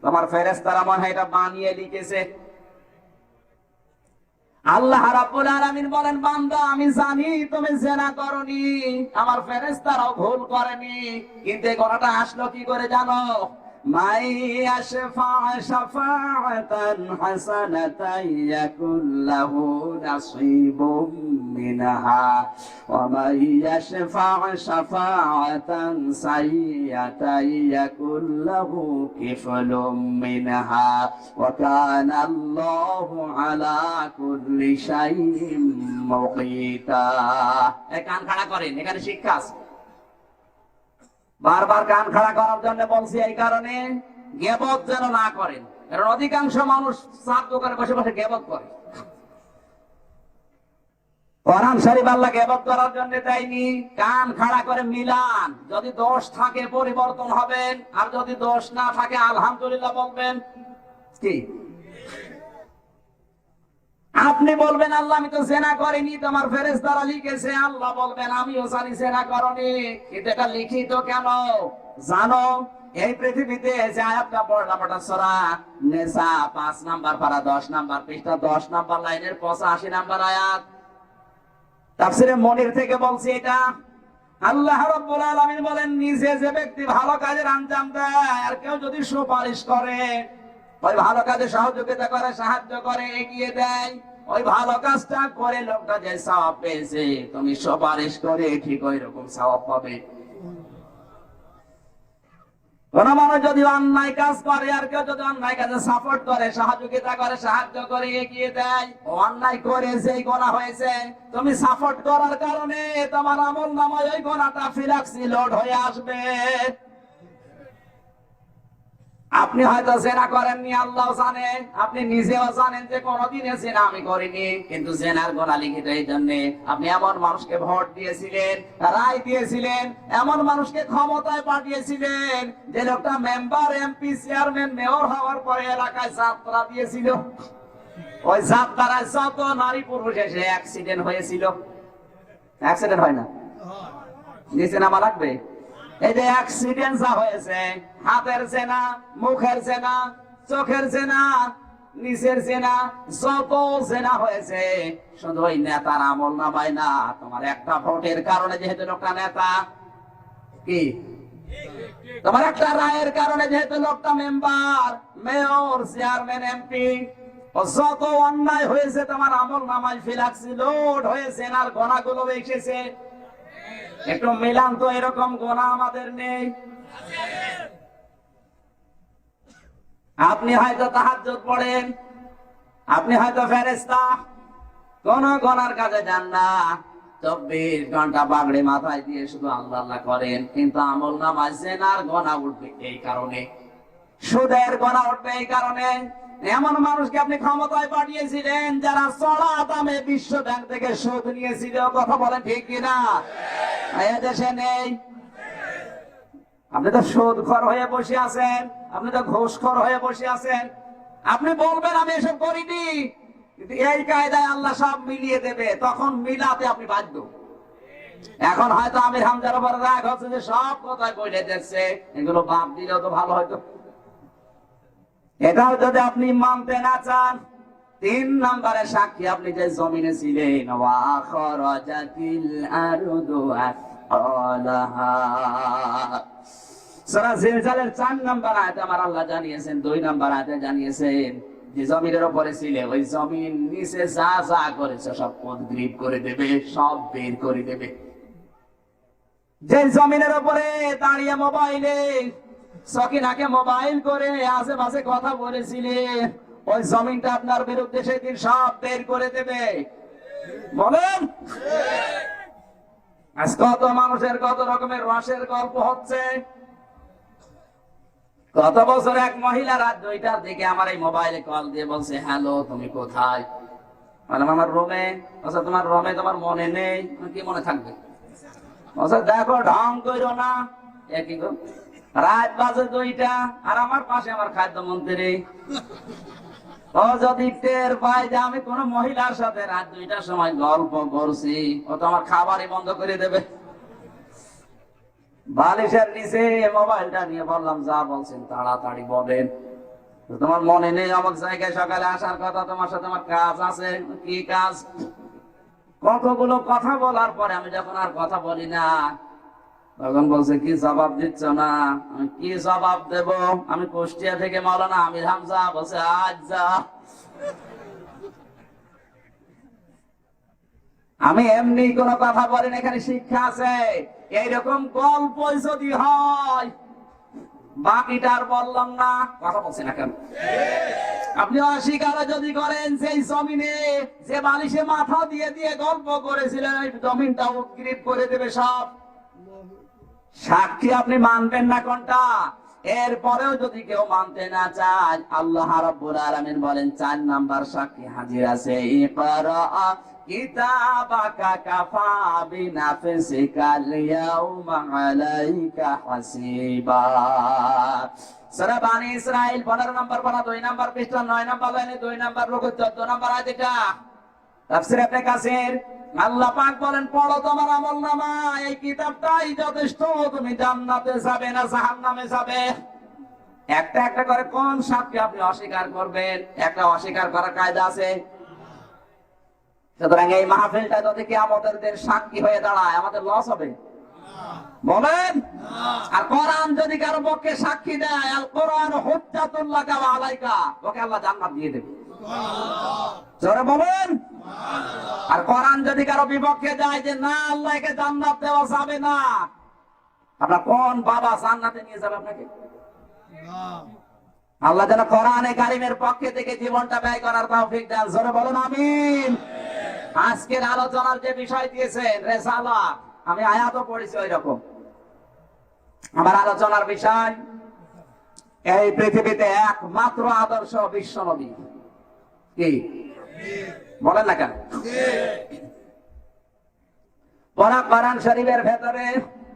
তোমার ফেরেশতারা মনে হয় এটা বানিয়ে লিখেছে। আল্লাহ রাব্বুল আলামিন বলেন, বান্দা আমি জানি তুমি জিনা করনি, আমার ফেরেশতারাও ভুল করেনি, কিন্তু এই কথাটা আসলো কি করে জানো? মাই ইয়াশফা শাফাআতান হাসানাতান ইয়াকুল লাহু নাসীবুম মিনহা ওয়া মাই ইয়াশফা শাফাআতান সাইয়্যাতান ইয়াকুল লাহু কিফলুম মিনহা ওয়া কানা আল্লাহু আলা কুল্লি শাইইন মুকীতা। এই কান খাড়া করেন, এখানে শিক্ষা আছে। বারবার কান খাড়া করার জন্য বলছি এই কারণে, গীবত যেন না করেন, কারণ অধিকাংশ মানুষ চার দোকানে বসে বসে গীবত করে। কোরআন শরীফ আল্লাহ গীবত করার জন্য দেয়নি। কান খাড়া করে মিলান, যদি দোষ থাকে পরিবর্তন হবেন, আর যদি দোষ না থাকে আলহামদুলিল্লাহ বলবেন। কি আপনি বলবেন, আল্লাহ আমি তো জিনা করিনি, তোমার ফেরেশতারা লিখেছে। আল্লাহ বলবেন, আমিও জানি জিনা করনি, কিন্তু এটা লিখিত কেন জানো? এই পৃথিবীতে যে আয়াতটা পড়লাম, ওটা সূরা নিসা 5 নাম্বার পারা 10 নাম্বার পৃষ্ঠা 10 নাম্বার লাইনের 85 নাম্বার আয়াত। তাফসীরে মনির থেকে বলছি এটা। আল্লাহ রাব্বুল আলামিন বলেন, নিজে যে ব্যক্তি ভালো কাজের আঞ্জাম দেয় আর কেউ যদি সুপারিশ করে, ওই ভালো কাজে সহযোগিতা করে, সাহায্য করে, এগিয়ে দেয়, ওই ভালো কাজটা করে লোকটা যে সওয়াব পেয়েছে, তুমি সুপারিশ করে ঠিক ওই রকম সওয়াব পাবে। কোন মানুষ যদি অন্যায় কাজ করে আর কেউ যদি অন্যায় কাজে সাপোর্ট করে, সহযোগিতা করে, সাহায্য করে, এগিয়ে দেয়, অন্যায় করে যেই গোনা হয়েছে, তুমি সাপোর্ট করার কারণে তোমার আমল নামায় ওই গোনাটা ফিলাক্সি লোড হয়ে আসবে। আপনি হয়তো জেনা করেননি, আল্লাহ জানে, আপনি নিজেও জানেন যে কোনদিনে জেনা আমি করিনি, কিন্তু জেনার গোনা লিখিত এই জন্য আপনি এমন মানুষকে ভোট দিয়েছিলেন, রায় দিয়েছিলেন, এমন মানুষকে ক্ষমতায় পাঠিয়েছিলেন যে লোকটা মেম্বার, এমপি, চেয়ারম্যান, মেয়র হওয়ার পরে এলাকায় যাত্রা দিয়েছিল। ওই যাত্রায় যত নারী পুরুষ এসে অ্যাক্সিডেন্ট হয়েছিল, অ্যাক্সিডেন্ট হয় না, নিচে নামা লাগবে। এই যে অ্যাক্সিডেন্ট যা হয়েছে, হাতের জেনা, মুখের জেনা, চোখের জেনা, নিচের জেনা, যত জেনা হয়েছে, শুধু ওই নেতার আমল নামায় না, তোমার একটা ভোটের কারণে, যেহেতু লোকটা নেতা, কি তোমার একটা রায়ের কারণে, যেহেতু লোকটা মেম্বার, মেয়র, চেয়ারম্যান, এমপি, যত অন্যায় হয়েছে তোমার আমল নামায় ফিলাক্সি লোড হয়ে জেনার গোনাগুলো এসেছে। একটু মিলান তো, এরকম গোনা আমাদের নেই। আপনি হয়তো তাহাজ্জুদ পড়েন, আপনি হয়তো ফেরেশতা, কোন গোনার কাজে যান না, 24 ঘন্টা পাগড়ি মাথায় দিয়ে শুধু আল্লাহ আল্লাহ করেন, কিন্তু আমল নামায় জেনার গোনা উঠবে এই কারণে, সুদের গোনা উঠবে এই কারণে। এমন মানুষকে আপনি ক্ষমতায় পাঠিয়েছিলেন যারা চড়া দামে বিশ্ব ব্যাংক থেকে সুদ নিয়েছিল, কথা বলেন ঠিক কিনা? দেশে নেই। আপনি তো সুদখোর হয়ে বসে আছেন, আপনি তো ঘুষখোর হয়ে বসে আছেন। আপনি বলবেন আমি এসব করিনি, কিন্তু এই কায়দায় আল্লাহ সব মিলিয়ে দেবে, তখন মিলাতে আপনি বাধ্য। এখন হয়তো আমির হামজার উপর রাগ হচ্ছে যে সব কথায় বলে দেখছে, এগুলো বাদ দিলেও তো ভালো হয়তো। এটাও যদি আপনি মানতে না চান, 3 নম্বরে সাক্ষী আপনি যে জমিনে ছিলেন, ওয়া খরাজাতিল আরদু আসআলাহা, সূরা জিলজালের 4 নম্বর আয়াতে আমার আল্লাহ জানিয়েছেন, 2 নম্বর আয়াতে জানিয়েছেন যে জমিনের উপরে ছিলে, ওই জমিন নিচে যা যা করেছে সব উদ্গ্রীব করে দেবে, সব বের করে দেবে। যে জমিনের উপরে দাঁড়িয়ে মোবাইলে সকিনাকে মোবাইল করে আশেপাশে কথা বলেছিলেন, ওই জমিনটা আপনার বিরুদ্ধে সেদিন সব বের করে দেবে। বলেন, আজ কত মানুষের কত রকমের রসের গল্প হচ্ছে। গত বছর এক মহিলা রাত 2টার দিকে আমার এই মোবাইলে কল দিয়ে বলছে, হ্যালো তুমি কোথায়? বললাম আমার রুমে। আচ্ছা তোমার রুমে তোমার মনে নেই? কি মনে থাকবে? আচ্ছা দেখো ঢং করো না। একই গো, রাত বাজে 2টা আর আমার পাশে আমার খাদ্যমন্ত্রী। ও যদি টের পায় যে আমি কোন মহিলার সাথে রাত 2টার সময় গল্প করছি, ও তো আমার খাবারই বন্ধ করে দেবে। বালিশের নিচে মোবাইলটা নিয়ে বললাম, যা বলছেন তাড়াতাড়ি বলেন। তোমার মনে নেই আমার জায়গায় সকালে আসার কথা, তোমার সাথে আমার কাজ আছে। কি কাজ? কতগুলো কথা বলার পরে আমি যখন আর কথা বলি না, তখন বলছে কি জবাব দিচ্ছ না? আমি কি জবাব দেব? আমি কুষ্টিয়া থেকে মাওলানা আমির হামজা। বলছে আজ যা। আমি এমনি কোন কথা বলি না, এখানে শিক্ষা আছে। এইরকম গল্প যদি হয়, বাকিটা আর বললাম না, কথা বলছি না কেন? আপনি অস্বীকার যদি করেন, সেই জমিনে যে বালিশে মাথা দিয়ে দিয়ে গল্প করেছিলেন, ওই জমিনটা উৎগ্রীব করে দেবে সব। সাক্ষী আপনি মানবেন না কোনটা? এরপরেও যদি কেউ মানতে না চায়, আল্লাহ রাব্বুল আলামিন বলেন 4 নাম্বার সাক্ষী হাজির আছে। ইকরা কিতাবাকা কাফা বিনাফসিকাল ইয়াউমা আলাইকা হাসিবা। সূরা বানি ইসরাইল 15 নাম্বার পারা 2 নাম্বার পৃষ্ঠা 9 নাম্বার লাইনে 2 নাম্বার রুকু 14 নাম্বার আয়াত। এটা তাফসীর ইবনে কাসির। আল্লাহ পাক বলেন, পড়ো তোমার আমলনামা, এই কিতাবটাই যথেষ্ট, তুমি জান্নাতে যাবে না জাহান্নামে যাবে। একটা একটা করে কোন সাক্ষী আপনি অস্বীকার করবেন? একটা অস্বীকার করার কায়দা আছে। সুতরাং এই মাহফিলটা যদি কিয়ামতের দিন সাক্ষী হয়ে দাঁড়ায়, আমাদের লস হবে। বলেন। আর কোরআন যদি কারো পক্ষে সাক্ষী দেয়, আল কোরআন হুজ্জাতুল লাকা ওয়া আলাইকা, ওকে আল্লাহ জান্নাত দিয়ে দেবে। জোরে বলেন। আর কোরআন যদি কারো বিপক্ষে যায় যে না আল্লাহকে জান্নাত দেওয়া যাবে না, আপনার কোন বাবা জান্নাতে নিয়ে যাবে আপনাকে? আল্লাহ যেন কোরআনে কারিমের পক্ষে থেকে জীবনটা ব্যয় করার তৌফিক দেন। জোরে বলুন আমিন। আজকের আলোচনার যে বিষয় দিয়েছেন রিসালাত, আমি আয়াতও পড়েছি ওই রকম। আমার আলোচনার বিষয় এই পৃথিবীতে একমাত্র আদর্শ বিশ্ব নবী। কি বলেন না কেন? কোরআন শরীফের ভেতরে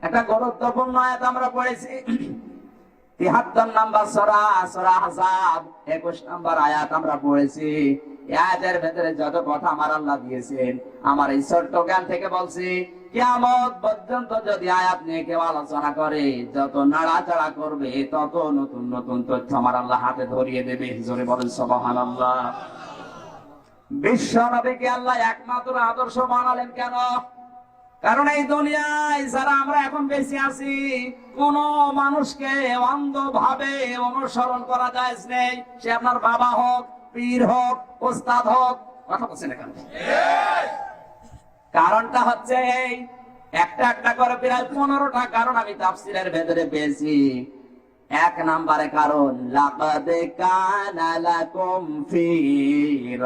একটা গুরুত্বপূর্ণ আয়াত আমরা পড়েছি, ৭৩ নম্বর সূরা, সূরা আহজাব ২১ নম্বর আয়াত আমরা পড়েছি। আয়াতের ভেতরে যত কথা আমার আল্লাহ দিয়েছেন, আমার এই ছোট্ট জ্ঞান থেকে বলছি, কিয়ামত পর্যন্ত যদি আয়াত নিয়ে কেউ আলোচনা করে, যত নাড়াচাড়া করবে তত নতুন নতুন তথ্য আমার আল্লাহ হাতে ধরিয়ে দেবে। জোরে বলেন সুবহানাল্লাহ। বিশ্ব নবীকে আল্লাহ একমাত্র আদর্শ বানালেন কেন? কারণ এই দুনিয়ায় যারা আমরা এখন বেঁচে আছি, কোন মানুষকে অন্ধভাবে অনুসরণ করা যায় নেই। সে আপনার বাবা হোক, পীর হোক, ওস্তাদ হোক। কথা বলছেন এখানে? কারণটা হচ্ছে এই একটা একটা করে প্রায় 15টা কারণ আমি তাফসীরের ভেতরে পেয়েছি। এক নম্বরে কারণ, লাকাদ কানা লাকুম ফি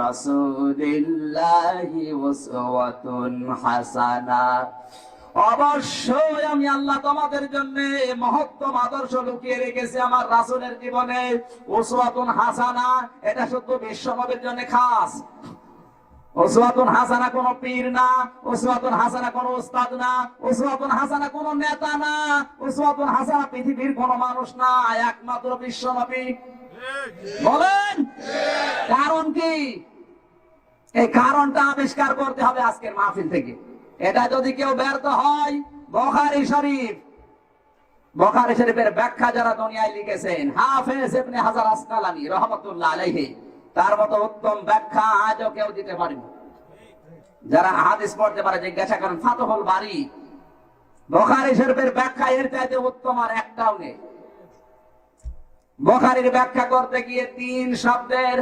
রাসূলিল্লাহি উসওয়াতুন হাসানা, অবশ্যই আমি আল্লাহ তোমাদের জন্য মহত্তম আদর্শ লুকিয়ে রেখেছি আমার রাসূলের জীবনে। উসওয়াতুন হাসানা, এটা শুধু বিশ্ব নবীর জন্য খাস। উসওয়াতুন হাসানা কোন পীর না, উসওয়াতুন হাসানা কোন উস্তাদ না, উসওয়াতুন হাসানা কোন নেতা না, উসওয়াতুন হাসানা পৃথিবীর কোন মানুষ না, একমাত্র বিশ্ব নবী। বলেন কারণ কি? এই কারণটা আবিষ্কার করতে হবে আজকের মাহফিল থেকে। এটা যদি কেউ ব্যর্থ হয়, বুখারী শরীফ, বুখারী শরীফের ব্যাখ্যা যারা দুনিয়ায় লিখেছেন, হাফেজ ইবনে হাজার আসকালানী রাহমাতুল্লাহ আলাইহি, তার মতো উত্তম ব্যাখ্যা আজও কেউ দিতে পারেনি। যারা হাদিস পড়তে পারে জিজ্ঞাসা করেন ফাতহুল বারী, বুখারী শরীফের ব্যাখ্যা এর চাইতে উত্তম আর একটাও নেই। বুখারীর ব্যাখ্যা করতে গিয়ে 3 শব্দের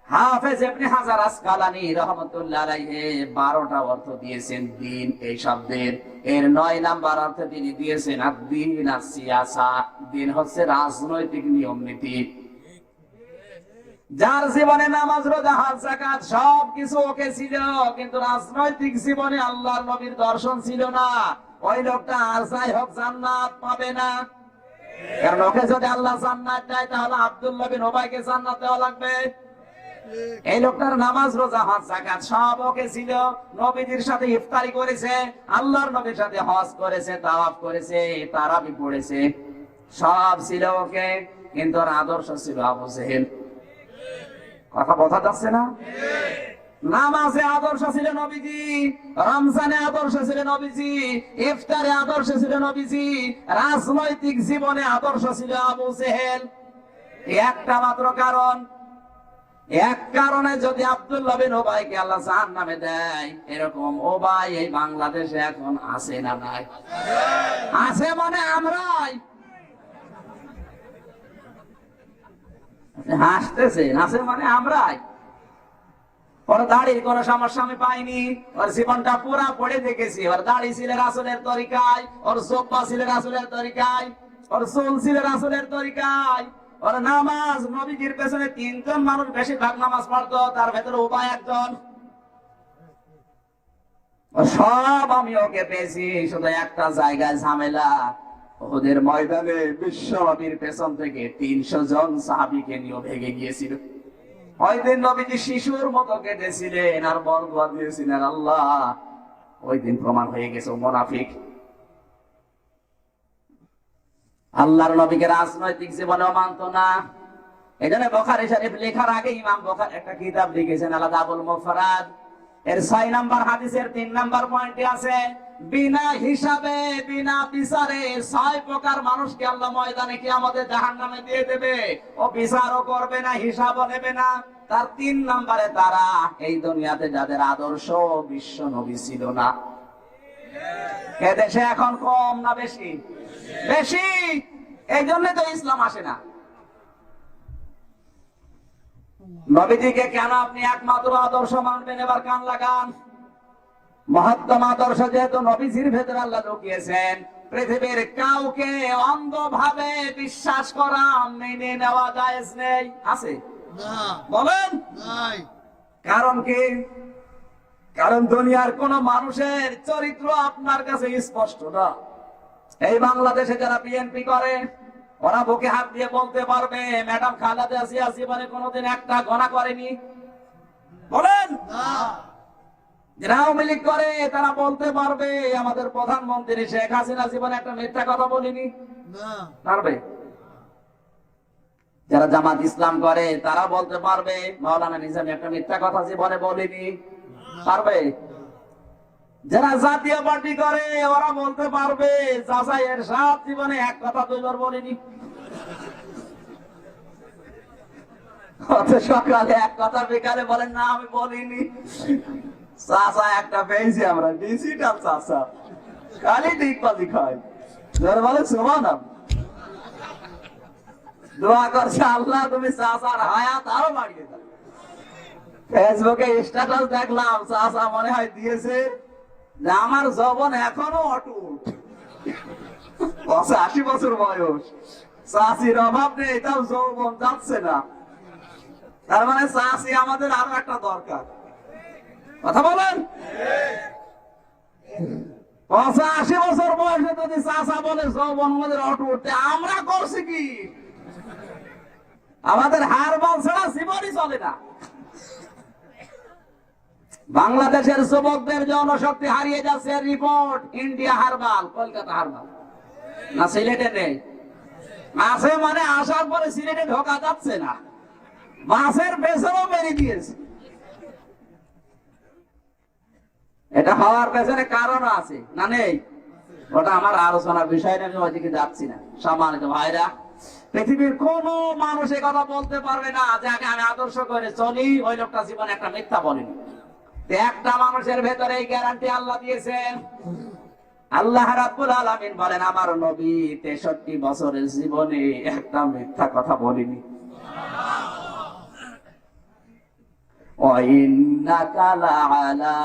হাফেজ ইবনে হাজার আসকালানী রাহমাতুল্লাহ আলাইহি 12টা অর্থ দিয়েছেন দিন এই শব্দের। এর 9 নাম্বার অর্থ তিনি দিয়েছেন আদ-দীন আস-সিয়াসা, দিন হচ্ছে রাজনৈতিক নিয়ম নীতি। যার জীবনে নামাজ, রোজা, হজ, যাকাত সবকিছু ওকে ছিল, কিন্তু রাজনৈতিক জীবনে আল্লাহর নবীর দর্শন ছিল না, ওই লোকটা আর যাই হোক জান্নাত পাবে না। কারণ ওকে যদি আল্লাহ জান্নাত দেয়, তাহলে আব্দুল্লাহ বিন উবাইকে জান্নাত দেওয়া লাগবে। এই লোকটার নামাজ, রোজা, হজ, যাকাত সব ওকে ছিল, নবীজির সাথে ইফতারি করেছে, আল্লাহর নবীর সাথে হজ করেছে, তাওয়াফ করেছে, তারাবি পড়েছে, সব ছিল ওকে, কিন্তু ওর আদর্শ ছিল আবু জেহেল। কথা বোঝা যাচ্ছে না? নামাজে আদর্শ ছিল নবীজি, রমজানে আদর্শ ছিল নবীজি, ইফতারে আদর্শ ছিল নবীজি, রাজনৈতিক জীবনে আদর্শ ছিল আবু জেহেল। একটা মাত্র কারণ, এক কারণে যদি আব্দুল্লাহ বিন উবাইকে আল্লাহ জাহান্নামে দেয়, এরকম উবাই এই বাংলাদেশে এখন আছে না নাই? আছে মানে আমরাই। হাসতেছেন, আছে মানে আমরাই। ওর দাড়ির কোন সমস্যা আমি পাইনি, ওর জীবনটা পুরা পড়ে দেখেছি। ওর দাড়ি ছিল রাসূলের তরিকায়, ওর জুব্বা ছিল রাসূলের তরিকায়, ওর চুল ছিল রাসূলের তরিকায়, ওর নামাজ, নবীজির পেছনে 3 জন মানুষ বেশিরভাগ নামাজ পড়তো, তার ভেতরে উবাই একজন। সব আমি ওকে পেয়েছি, শুধু একটা জায়গায় ঝামেলা, ওদের ময়দানে বিশ্ব নবীর পেছন থেকে 300 জন সাহাবীকে নিয়ে ভেগে গিয়েছিল। ওই দিন নবীজি শিশুর মতো কেঁদেছিলেন আর বরদোয়া দিয়েছিলেন। আল্লাহ ওই দিন প্রমাণ হয়ে গেছে মুনাফিক। আল্লাহর নবীকে রাজনৈতিক জীবনেও মানত না। এজন্য বুখারী শরীফ লেখার আগে ইমাম বুখারী একটা কিতাব লিখেছেন আল-আদাবুল মুফরাদ। এর 6 নাম্বার হাদিসের 3 নাম্বার পয়েন্টে আছে, বিনা হিসাবে বিনা বিচারে 6 প্রকার মানুষকে আল্লাহ ময়দানে কিয়ামতে জাহান্নামে দিয়ে দেবে। ও বিচারও করবে না, হিসাবও নেবে না। তার 3 নাম্বারে তারা এই দুনিয়াতে যাদের আদর্শ বিশ্ব নবী ছিল না। এদেশে এখন কম না বেশি? বেশি। এই জন্য তো ইসলাম আসে না। নবীজিকে কেন আপনি একমাত্র আদর্শ মানবেন? এবার কান লাগান। মহত্তম আদর্শ যেহেতু নবীজির ভেতরে আল্লাহ ঢুকিয়েছেন, পৃথিবীর কাউকে অন্ধভাবে বিশ্বাস করা মেনে নেওয়া জায়েজ নেই। আছে? বলেন। কারণ কি? কারণ দুনিয়ার কোন মানুষের চরিত্র আপনার কাছে স্পষ্ট না। এই বাংলাদেশে যারা বিএনপি করে, ওরা বুকে হাত দিয়ে বলতে পারবে ম্যাডাম খালেদা জিয়া জীবনে কোনোদিন একটা গোনা করেনি। বলেন। যারা আওয়ামী লীগ করে তারা বলতে পারবে আমাদের প্রধানমন্ত্রী শেখ হাসিনা জীবনে একটা মিথ্যা কথা বলেনি। পারবে? যারা জামাত ইসলাম করে তারা বলতে পারবে মাওলানা নিজামী একটা মিথ্যা কথা জীবনে বলেনি। পারবে? যারা জাতীয় পার্টি করে ওরা বলতে পারবে চাচা এরশাদ জীবনে এক কথা দুইবার বলেনি। সকালে এক কথা, বিকালে বলেন না আমি বলিনি। চাচা একটা পেয়েছি আমরা, ডিজিটাল চাচা, খালি ডিগবাজি খায়। যারা বলে সুবহানাল্লাহ, দোয়া করছে আল্লাহ তুমি চাচার হায়াত আরো বাড়িয়ে দাও। ফেসবুকে স্ট্যাটাস দেখলাম, চাচা মনে হয় দিয়েছে যে আমার যৌবন এখনো অটুট। 80 বছর বয়স, চাচির অভাব নেই, তাও যৌবন যাচ্ছে না। তার মানে চাচি আমাদের আরো একটা দরকার। কথা বলেন। 85 বছর বয়সে যদি চাচা বলে যৌবন আমাদের অটুট, আমরা করছি কি? আমাদের হারবাল ছাড়া জীবনই চলে না। বাংলাদেশের যুবকদের জনশক্তি হারিয়ে যাচ্ছে। Report India herbal, Kolkata herbal না সিলেটে নেই। আছে মানে আসার পরে সিলেটে ঢোকা যাচ্ছে না, বাসের পেছনেও মেরে দিয়েছে। এটা হওয়ার পেছনে কারণ আছে না নেই? ওটা আমার আলোচনার বিষয় না, আমি ওইদিকে যাচ্ছি না। সম্মানিত ভাইরা, পৃথিবীর কোন মানুষ এই কথা বলতে পারবে না যে আমি আদর্শ করে চলি, ওই লোকটা জীবনে একটা মিথ্যা বলেনি। একটা মানুষের ভেতরে এই গ্যারান্টি আল্লাহ দিয়েছেন। আল্লাহ রাব্বুল আলামিন বলেন আমার নবী 63 বছরের জীবনে একটা মিথ্যা কথা বলেনি। ওয়াইন্নাকা লাআলা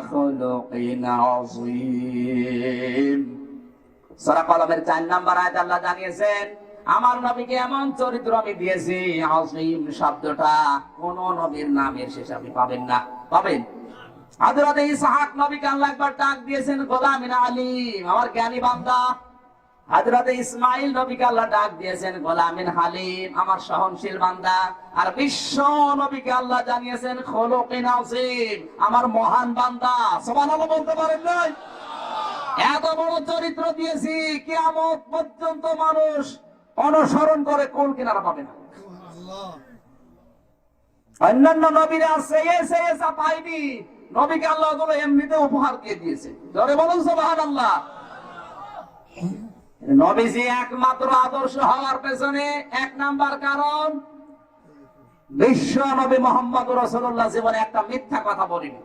খুলুকিন আযীম। সূরা কলমের 4 নম্বর আয়াতে আল্লাহ জানিয়েছেন আমার নবীকে এমন চরিত্র আমি দিয়েছি। আযীম শব্দটা কোন নবীর নামের শেষে আপনি পাবেন না। পাবেন? হযরত ইসহাক নবীকে আল্লাহ একবার ডাক দিয়েছেন গোলামিন আলীম, আমার জ্ঞানী বান্দা। হযরত ইসমাঈল নবীকে আল্লাহ ডাক দিয়েছেন গোলামিন হালিম, আমার সহনশীল বান্দা। আর বিশ্ব নবীকে আল্লাহ জানিয়েছেন খুলুকিন আযীম, আমার মহান বান্দা। সুবহানাল্লাহ বলতে পারেন না? এত বড় চরিত্র দিয়েছি, কিয়ামত পর্যন্ত মানুষ অনুসরণ করে কোন কিনারা পাবে না। অন্যান্য নবীরা চেয়ে যা পাইনি, নবীকে আল্লাহ ওগুলো এমনিতে উপহার দিয়ে দিয়েছে। জোরে বলুন সুবহানাল্লাহ। নবীজি একমাত্র আদর্শ হওয়ার পেছনে 1 নাম্বার কারণ, বিশ্ব নবী মুহাম্মদুর রাসূলুল্লাহ জীবনে একটা মিথ্যা কথা বলেনি।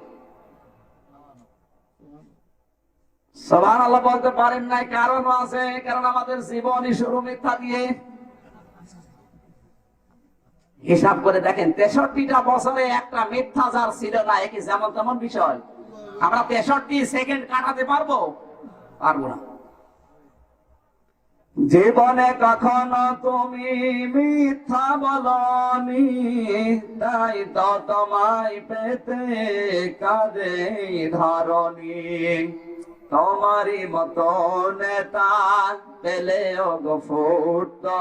সুবহানাল্লাহ বলতে পারেন নাই, কারণও আছে। কারণ আমাদের জীবনই শুরু মিথ্যা দিয়ে। হিসাব করে দেখেন 63টা বছরে একটা মিথ্যা যার ছিল না, একই যেমন তেমন বিষয়। আমরা 63 সেকেন্ড কাটাতে পারবো? পারবো না। জীবনে কখনো তুমি মিথ্যা বলনি, তাই তো তোমায় পেতে কাঁদে ধরনি। তোমারই মতো নেতা পেলেও গো ফুটতো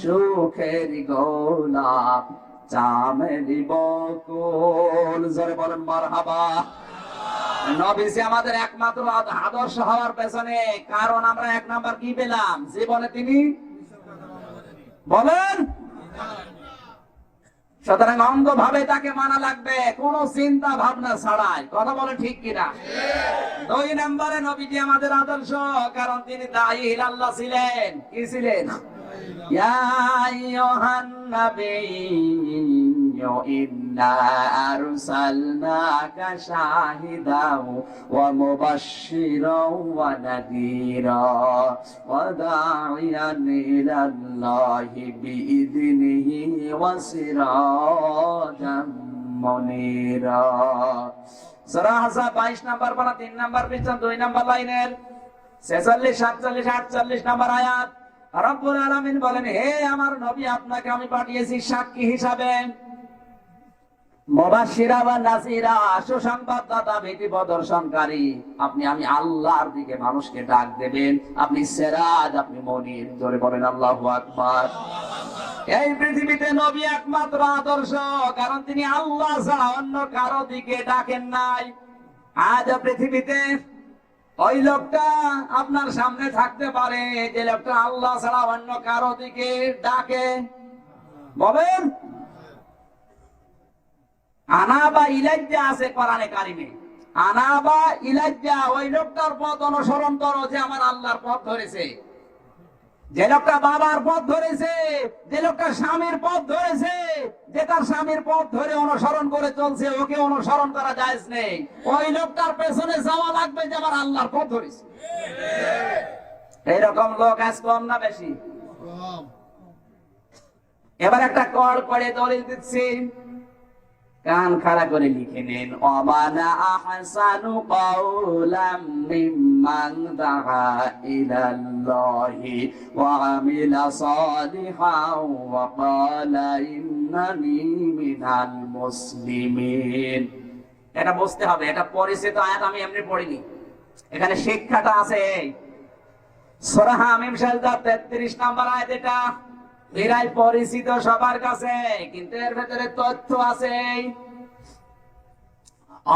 সুখের গোলাপ চামেলি বকুল। জোরে বলেন মারহাবা। নবীজি আমাদের একমাত্র আদর্শ হওয়ার পেছনে কারণ আমরা 1 নাম্বার কি পেলাম? জীবনে তিনি বলেন। সুতরাং অন্ধভাবে তাকে মানা লাগবে, কোন চিন্তা ভাবনা ছাড়াই। কথা বলে ঠিক কিনা? 2 নম্বরে নবীজি আমাদের আদর্শ, কারণ তিনি দাঈ ইলাল্লাহ ছিলেন। কি ছিলেন? ইয়া আইয়ুহান নাবিয়্যু ইন্না আরসালনাকা শাহিদাও ওয়া মুবাশশিরাও ওয়া নাযীরা ওয়া দা'iয়ান ইলাল্লাহি বিইذনিহি ওয়া সিরাজাম মুনীরা। সূরা আহজাব 22 নাম্বার পারা 3 নাম্বার পৃষ্ঠা 2 নাম্বার লাইনের 46 47 48 নাম্বার আয়াত। রব্বুল আলামিন বলেন, হে আমার নবী, আপনাকে আমি পাঠিয়েছি সাক্ষী হিসাবে, মুবাশশিরা ওয়া নাযীরা, সুসংবাদদাতা, ভীতি প্রদর্শনকারী। আমি আল্লাহর দিকে মানুষকে ডাক দেবেন। আপনি সিরাজ, আপনি মুনীর। জোরে বলেন আল্লাহু আকবার। এই পৃথিবীতে নবী একমাত্র আদর্শ, কারণ তিনি আল্লাহ ছাড়া অন্য কারো দিকে ডাকেন নাই। আজ পৃথিবীতে ওই লোকটা আপনার সামনে থাকতে পারে যে লোকটা আল্লাহ ছাড়া অন্য কারো দিকে ডাকে। বলেন, আনা বা ইলাজ্জা আছে কোরআনে কারিমে। আনা বা ইলাজ্জা, ওই লোকটার পথ অনুসরণ করো যে আমার আল্লাহর পথ ধরেছে। যে লোকটা বাবার পথ ধরেছে, যে লোকটা স্বামীর পথ ধরেছে, যে তার স্বামীর পথ ধরে অনুসরণ করে চলছে, ওকে অনুসরণ করা জায়েজ নেই। ওই লোকটার পেছনে যাওয়া লাগবে যে আমার আল্লাহর পথ ধরেছে। এইরকম লোক আজ কম না বেশি? এবার একটা কড় করে দলিল দিচ্ছি, কান খাড়া করে লিখে নেন। ওয়ামানা আহসানু কাওলাম মিম্মান দাআ ইলাল্লাহি ওয়া আমিলা সালিহান ওয়া ক্বালা ইন্নানি মিনাল মুসলিমিন। এটা বুঝতে হবে, এটা পরিচিত আয়াত, আমি এমনি পড়িনি। এখানে শিক্ষাটা আছে। সূরা হামিম সাজদা 33 নাম্বার আয়াত। এটা বিরাই পরিচিত সবার কাছে, কিন্তু এর ভেতরে তথ্য আছে।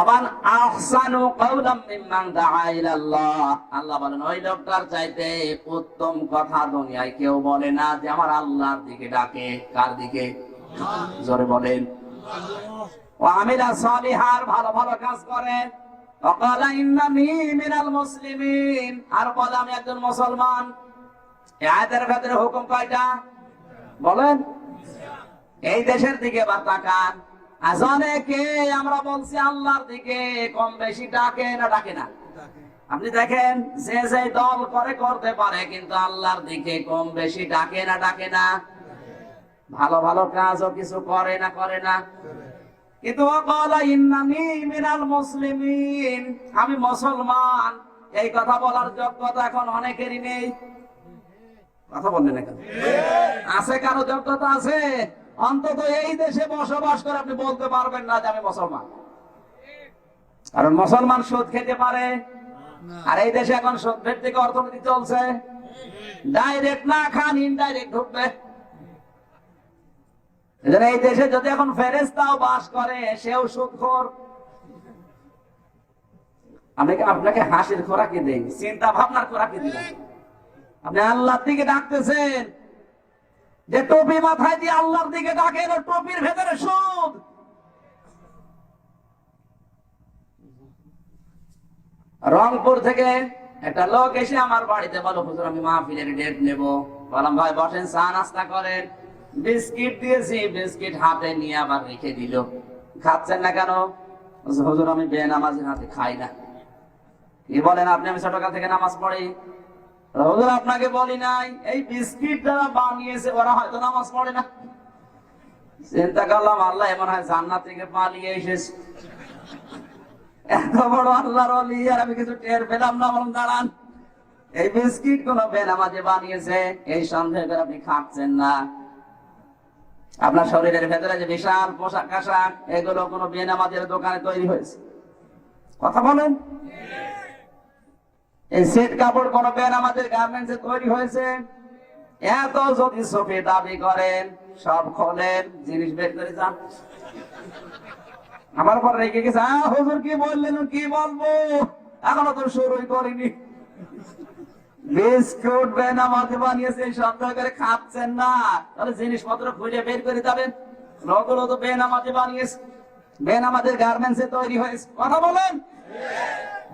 আমান আহসানু কাওলাম মিম্মান দাআ ইলাল্লাহ, আল্লাহ বলেন ওই লোকটার চাইতে উত্তম কথা দুনিয়ায় কেউ বলে না যে আমার আল্লাহর দিকে ডাকে। কার দিকে? জোরে বলেন। ওয়া আমিলা সালিহান, ভালো ভালো কাজ করে। ওয়া ক্বালা ইন্নানি মিনাল মুসলিমিন, আর বলে আমি একজন মুসলমান। এই আয়াতের ভেতরে হুকুম কয়টা বলেন? এই দেশের দিকে বা তাকান। আজ অনেকে আমরা বলছি আল্লাহর দিকে কম বেশি ডাকে না ডাকে না? আপনি দেখেন, যে যে দল করে করতে পারে, কিন্তু আল্লাহর দিকে কম বেশি ডাকে না ডাকে না? ভালো ভালো কাজও কিছু করে না করে না? কিন্তু ওয়াকালা ইন্নানি মিনাল মুসলিমিন, আমি মুসলমান, এই কথা বলার যোগ্যতা এখন অনেকেরই নেই। কথা বললেন এখানে আছে? কারো যোগ্যতা আছে? অন্তত এই দেশে বসবাস করে আপনি বলতে পারবেন না যে আমি মুসলমান। কারণ মুসলমান সুদ খেতে পারে, আর এই দেশে এখন সুদ ভিত্তিক অর্থনীতি চলছে। ডাইরেক্ট না খান, ইনডাইরেক্ট ঢুকবে। এই দেশে যদি এখন ফেরেশতাও বাস করে, সেও সুদখোর। আপনাকে হাসির খোরাকি দেই, চিন্তা ভাবনার খোরাকি দিলাম। আপনি আল্লাহর দিকে ডাকতেছেন, যে টুপি মাথায় দিয়ে আল্লাহর দিকে ডাকেন, টুপির ভেতরে সুদ। রংপুর থেকে একটা লোক এসে আমার বাড়িতে বলো, হুজুর আমি মাহফিলের ডেট নেব। বললাম ভাই বসেন, চা নাস্তা করেন। বিস্কিট দিয়েছি, বিস্কিট হাতে নিয়ে আবার রেখে দিল। খাচ্ছেন না কেন? হুজুর আমি বেনামাজির হাতে খাই না। কি বলেন আপনি? আমি ছোটকাল থেকে নামাজ পড়ি। হুজুর আপনাকে বলি নাই, এই বিস্কিট যারা বানিয়েছে ওরা হয়তো নামাজ পড়ে না। চিন্তা করলাম, আল্লাহ এমন হয় জান্নাত থেকে পালিয়ে এসেছে। এত বড় আল্লাহর ওলি, আর আমি কিছু টের পেলাম না। বললাম দাঁড়ান, এই বিস্কিট কোন বেনামাজে বানিয়েছে এই সন্দেহ করে আপনি খাচ্ছেন না। আপনার শরীরের ভেতরে যে বিশাল পোশাক আশাক, এগুলো কোন বেনামাজের দোকানে তৈরি হয়েছে? কথা বলেন। এই সেট কাপড় কোন বেনামাজের গার্মেন্টসে তৈরি হয়েছে? এত যদি সফি দাবি করেন, সব খোলেন, জিনিস বের করে যান। আমার পর রেখে গেছে, হুজুর কি বললেন, কি বলবো, এখনো তো শুরুই করিনি। বিস্কুট বেনামাজি বানিয়েছে এই সন্দেহ করে খাচ্ছেন না, তাহলে জিনিসপত্র খুঁজে বের করে যাবেন। লোকগুলো তো বেনামাজি বানিয়েছে, বেনামাজের গার্মেন্টসে তৈরি হয়েছে। কথা বলেন।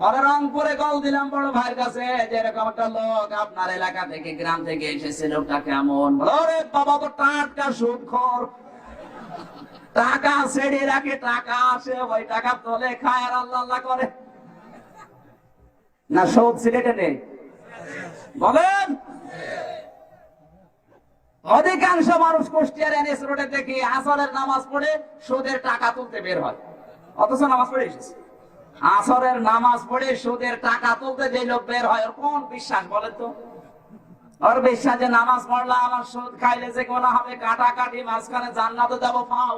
পরে রংপুরে কল দিলাম বড় ভাইয়ের কাছে, যে এরকম একটা লোক আপনার এলাকা থেকে, গ্রাম থেকে এসেছে, লোকটা কেমন? ওরে বাবা, তো টাটকা সুদখোর। টাকা ছেড়ে রাখে, টাকা আসে, ওই টাকা তোলে, খায় আর আল্লাহ আল্লাহ করে। না সুদ সিলেটে নেই? বলেন। অধিকাংশ মানুষ কুষ্টিয়ার এনএস রোডে দেখি আসরের নামাজ পড়ে সুদের টাকা তুলতে বের হয়, অথচ নামাজ পড়ে এসেছে। আসরের নামাজ পড়ে সুদের টাকা তুলতে যে লোক বের হয়, ওর কোন বিশ্বাস বলেন তো? ওর বিশ্বাস যে নামাজ পড়লে আমার সুদ খাইলে যে গোনা হবে, কাটাকাটি, মাঝখানে জান্নাতে যাব পাও।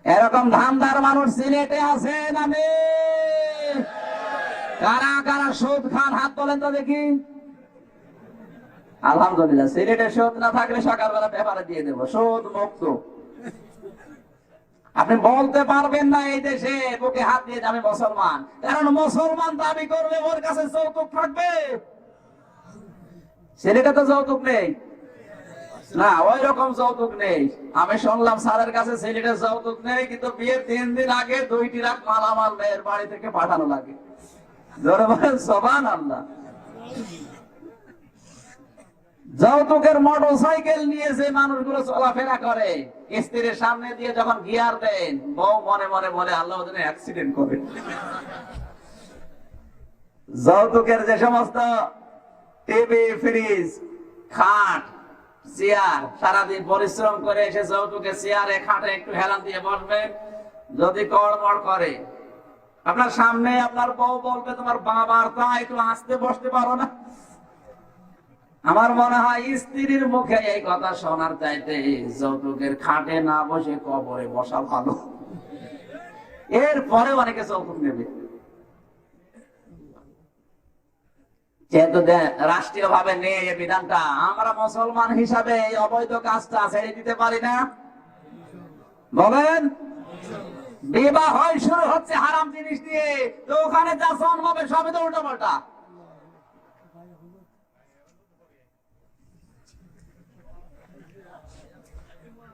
এরকম ধান্দার মানুষ সিলেটে আছে না নেই? কারা কারা সুদ খান হাত তোলেন তো দেখি। আলহামদুলিল্লাহ, সিলেটে সুদ না থাকলে সকালবেলা পেপারে দিয়ে দেবো সুদ মুক্ত। আপনি বলতে পারবেন না এই দেশে বুকে হাত দিয়ে আমি মুসলমান, কারণ মুসলমান দাবি করবে ওর কাছে যৌতুক থাকবে। সিলেটে তো যৌতুক নেই না, ওই রকম যৌতুক নেই। আমি শুনলাম স্যারের কাছে সিলেটের যৌতুক নেই, কিন্তু বিয়ের 3 দিন আগে 2 ট্রাক মালামাল মেয়ের বাড়ি থেকে পাঠানো লাগে। ধরে বলেন সুবহানাল্লাহ। যৌতুকের মোটরসাইকেল নিয়ে যে মানুষগুলো চলাফেরা করে, স্ত্রীর সামনে দিয়ে যখন গিয়ার দেন, বউ মনে মনে বলে আল্লাহ যেন অ্যাক্সিডেন্ট করে। যৌতুকের যে সমস্ত টিভি, ফ্রিজ, খাট, চেয়ার, সারাদিন পরিশ্রম করে এসে যৌতুকের চেয়ারে খাটে একটু হেলান দিয়ে বসবে, যদি কড়মড় করে আপনার সামনে, আপনার বউ বলবে তোমার বাবার তা একটু আসতে বসতে পারো না। আমার মনে হয় স্ত্রীর মুখে এই কথা শোনার চাইতে যৌতুকের খাটে না বসে কবরে বসা ভালো। এরপরে অনেকে যৌতুক নেবে, যেহেতু রাষ্ট্রীয় ভাবে নেই এই বিধানটা, আমরা মুসলমান হিসাবে এই অবৈধ কাজটা ছেড়ে দিতে পারি না। বলেন। বিবাহ শুরু হচ্ছে হারাম জিনিস দিয়ে, তো ওখানে যা জন্মাবে সবই তো উল্টো পাল্টা।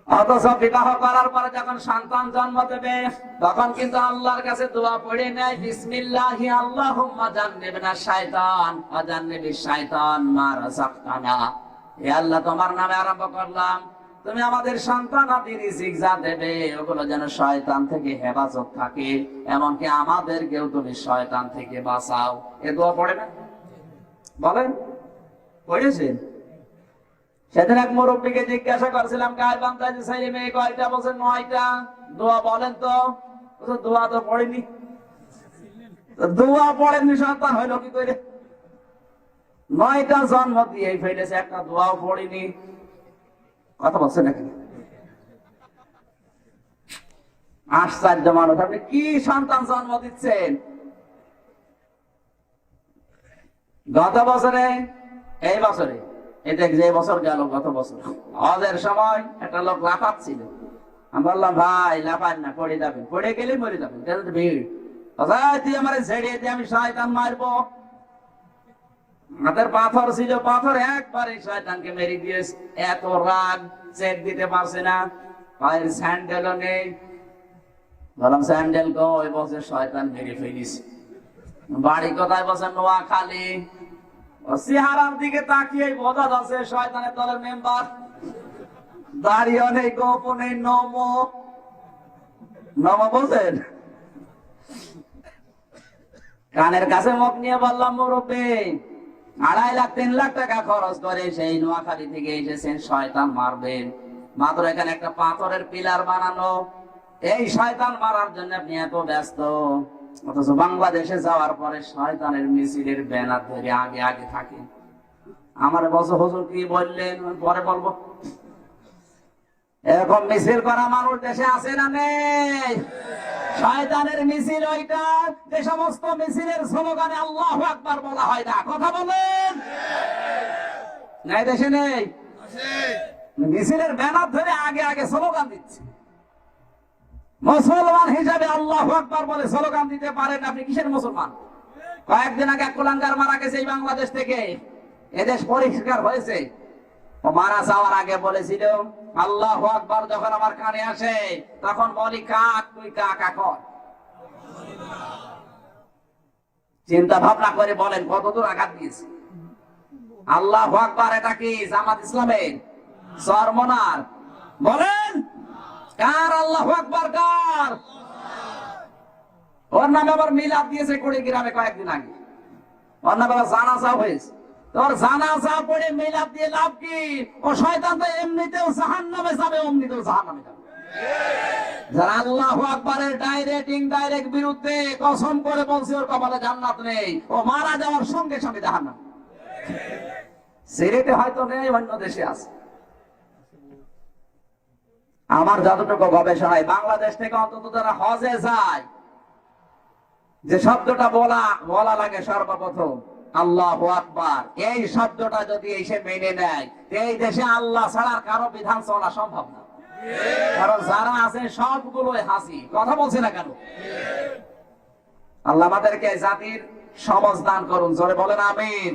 অথচ বিবাহ করার পরে যখন সন্তান জন্ম দেবে, তখন কিন্তু আল্লাহর কাছে দোয়া পড়ে নেয়, বিসমিল্লাহি আল্লাহুম্মা জান্নিবনা শাইতান ওয়া জান্নিবিশ শাইতান মা রাযাকতানা। হে আল্লাহ, তোমার নামে আরম্ভ করলাম, তুমি আমাদের সন্তান আদি রিজিক যা দেবে ওগুলো যেন শয়তান থেকে হেফাজত থাকে, এমনকি আমাদেরকেও তুমি শয়তান থেকে বাঁচাও। এ দোয়া পড়ে না? বলেন, পড়েছেন? সেদিন এক মুরব্বীকে জিজ্ঞাসা করছিলাম, গায়বান্ধায় যে ছেলে মেয়ে কয়টা? বলছে 9টা। দোয়া বলেন তো? দোয়া তো পড়েনি। দোয়া পড়েননি, সন্তান হইলো কি করে? 9টা জন্ম দিয়ে ফেলেছে, একটা দোয়াও পড়েনি। কথা বলছে নাকি? আশ্চর্য মানুষ, আপনি কি সন্তান জন্ম দিচ্ছেন? গত বছরে, এই বছরে, এটা যে বছর গেল, গত বছর হজের সময় একটা লোক লাফাচ্ছিল। আমি বললাম, ভাই লাফান না, পড়ে যাবেন, পড়ে গেলে মরে যাবেন, ভিড়। তুই আমার ছেড়িয়ে দিয়ে আমি শয়তান মারবো। হাতের পাথর ছিল, পাথর একবারে শয়তানকে মেরে দিয়েছে। এত রাগ, চেক দিতে পারছে না, পায়ের স্যান্ডেলও নেই। বললাম, স্যান্ডেল কই? বলছে শয়তান মেরে ফেলিস। বাড়ি কোথায়? বলছে নোয়াখালী। চেহারার দিকে তাকিয়ে বোঝা যাচ্ছে শয়তানের দলের মেম্বার। দাঁড়িয়ে নেই, গোপনে নমো নমো বলছেন। কানের কাছে মুখ নিয়ে বললাম, মুরব্বী 2.5 লাখ 3 লাখ টাকা খরচ করে সেই নোয়াখালী থেকে এসেছেন শয়তান মারবেন, মাত্র এখানে একটা পাথরের পিলার বানানো, এই শয়তান মারার জন্য আপনি এত ব্যস্ত। অথচ বাংলাদেশে যাওয়ার পরে শয়তানের মিছিলের ব্যানার ধরে আগে আগে থাকে। আমার বছর হুজুর কি বললেন পরে বলবো। এরকম মিছিল করা মানুষ দেশে আছে না নেই? শয়তানের মিছিল ওইটা যে সমস্ত মিছিলের স্লোগানে আল্লাহু আকবার বলা হয় না। কথা বলেন, নাই দেশে নেই? মিছিলের ব্যানার ধরে আগে আগে স্লোগান দিচ্ছে। মুসলমান হিসাবে আল্লাহু আকবার বলে স্লোগান দিতে পারেন, আপনি কিসের মুসলমান? কয়েকদিন আগে কুলাঙ্গার মারা গেছে এই বাংলাদেশ থেকে, এদেশ পরিষ্কার হয়েছে। ও মারা যাওয়ার আগে বলেছিল, আল্লাহু আকবার যখন আমার কানে আসে তখন বলি কাক, তুই কাকা কর। চিন্তা ভাবনা করে বলেন কতদূর আঘাত দিয়েছে। আল্লাহু আকবার এটা কি জামাত ইসলামের চরমনার? বলেন কার আল্লাহু আকবার কার? ওর নামে আবার মিলাদ দিয়েছে কুড়িগ্রামে কয়েকদিন আগে, ওর নামে আবার জানাজা হয়েছে। তোর জানাজা পড়ে মিলাদ দিয়ে লাভ কি? ও শয়তান তো এমনিতেও জাহান্নামে যাবে, অমনিতেও জাহান্নামে যাবে। যারা আল্লাহু আকবারের ডাইরেক্ট ইনডাইরেক্ট বিরুদ্ধে কসম করে বলছে ওর কপালে জান্নাত নেই, ও মারা যাওয়ার সঙ্গে সঙ্গে জাহান্নাম। সিলেটে হয়তো নেই, অন্য দেশে আছে। আমার যতটুকু গবেষণায় বাংলাদেশ থেকে অন্তত যারা হজে যায়, যে শব্দটা বলা লাগে সর্বপ্রথম আল্লাহু আকবার, এই শব্দটা যদি এসে মেনে নেয়, এই দেশে আল্লাহ ছাড়া কারো বিধান চলা সম্ভব না। কারণ যারা আছে সবগুলোই হাসি, কথা বলছে না কেন? আল্লাহ আমাদেরকে জাতির সমাজ দান করুন, জোরে বলেন আমিন।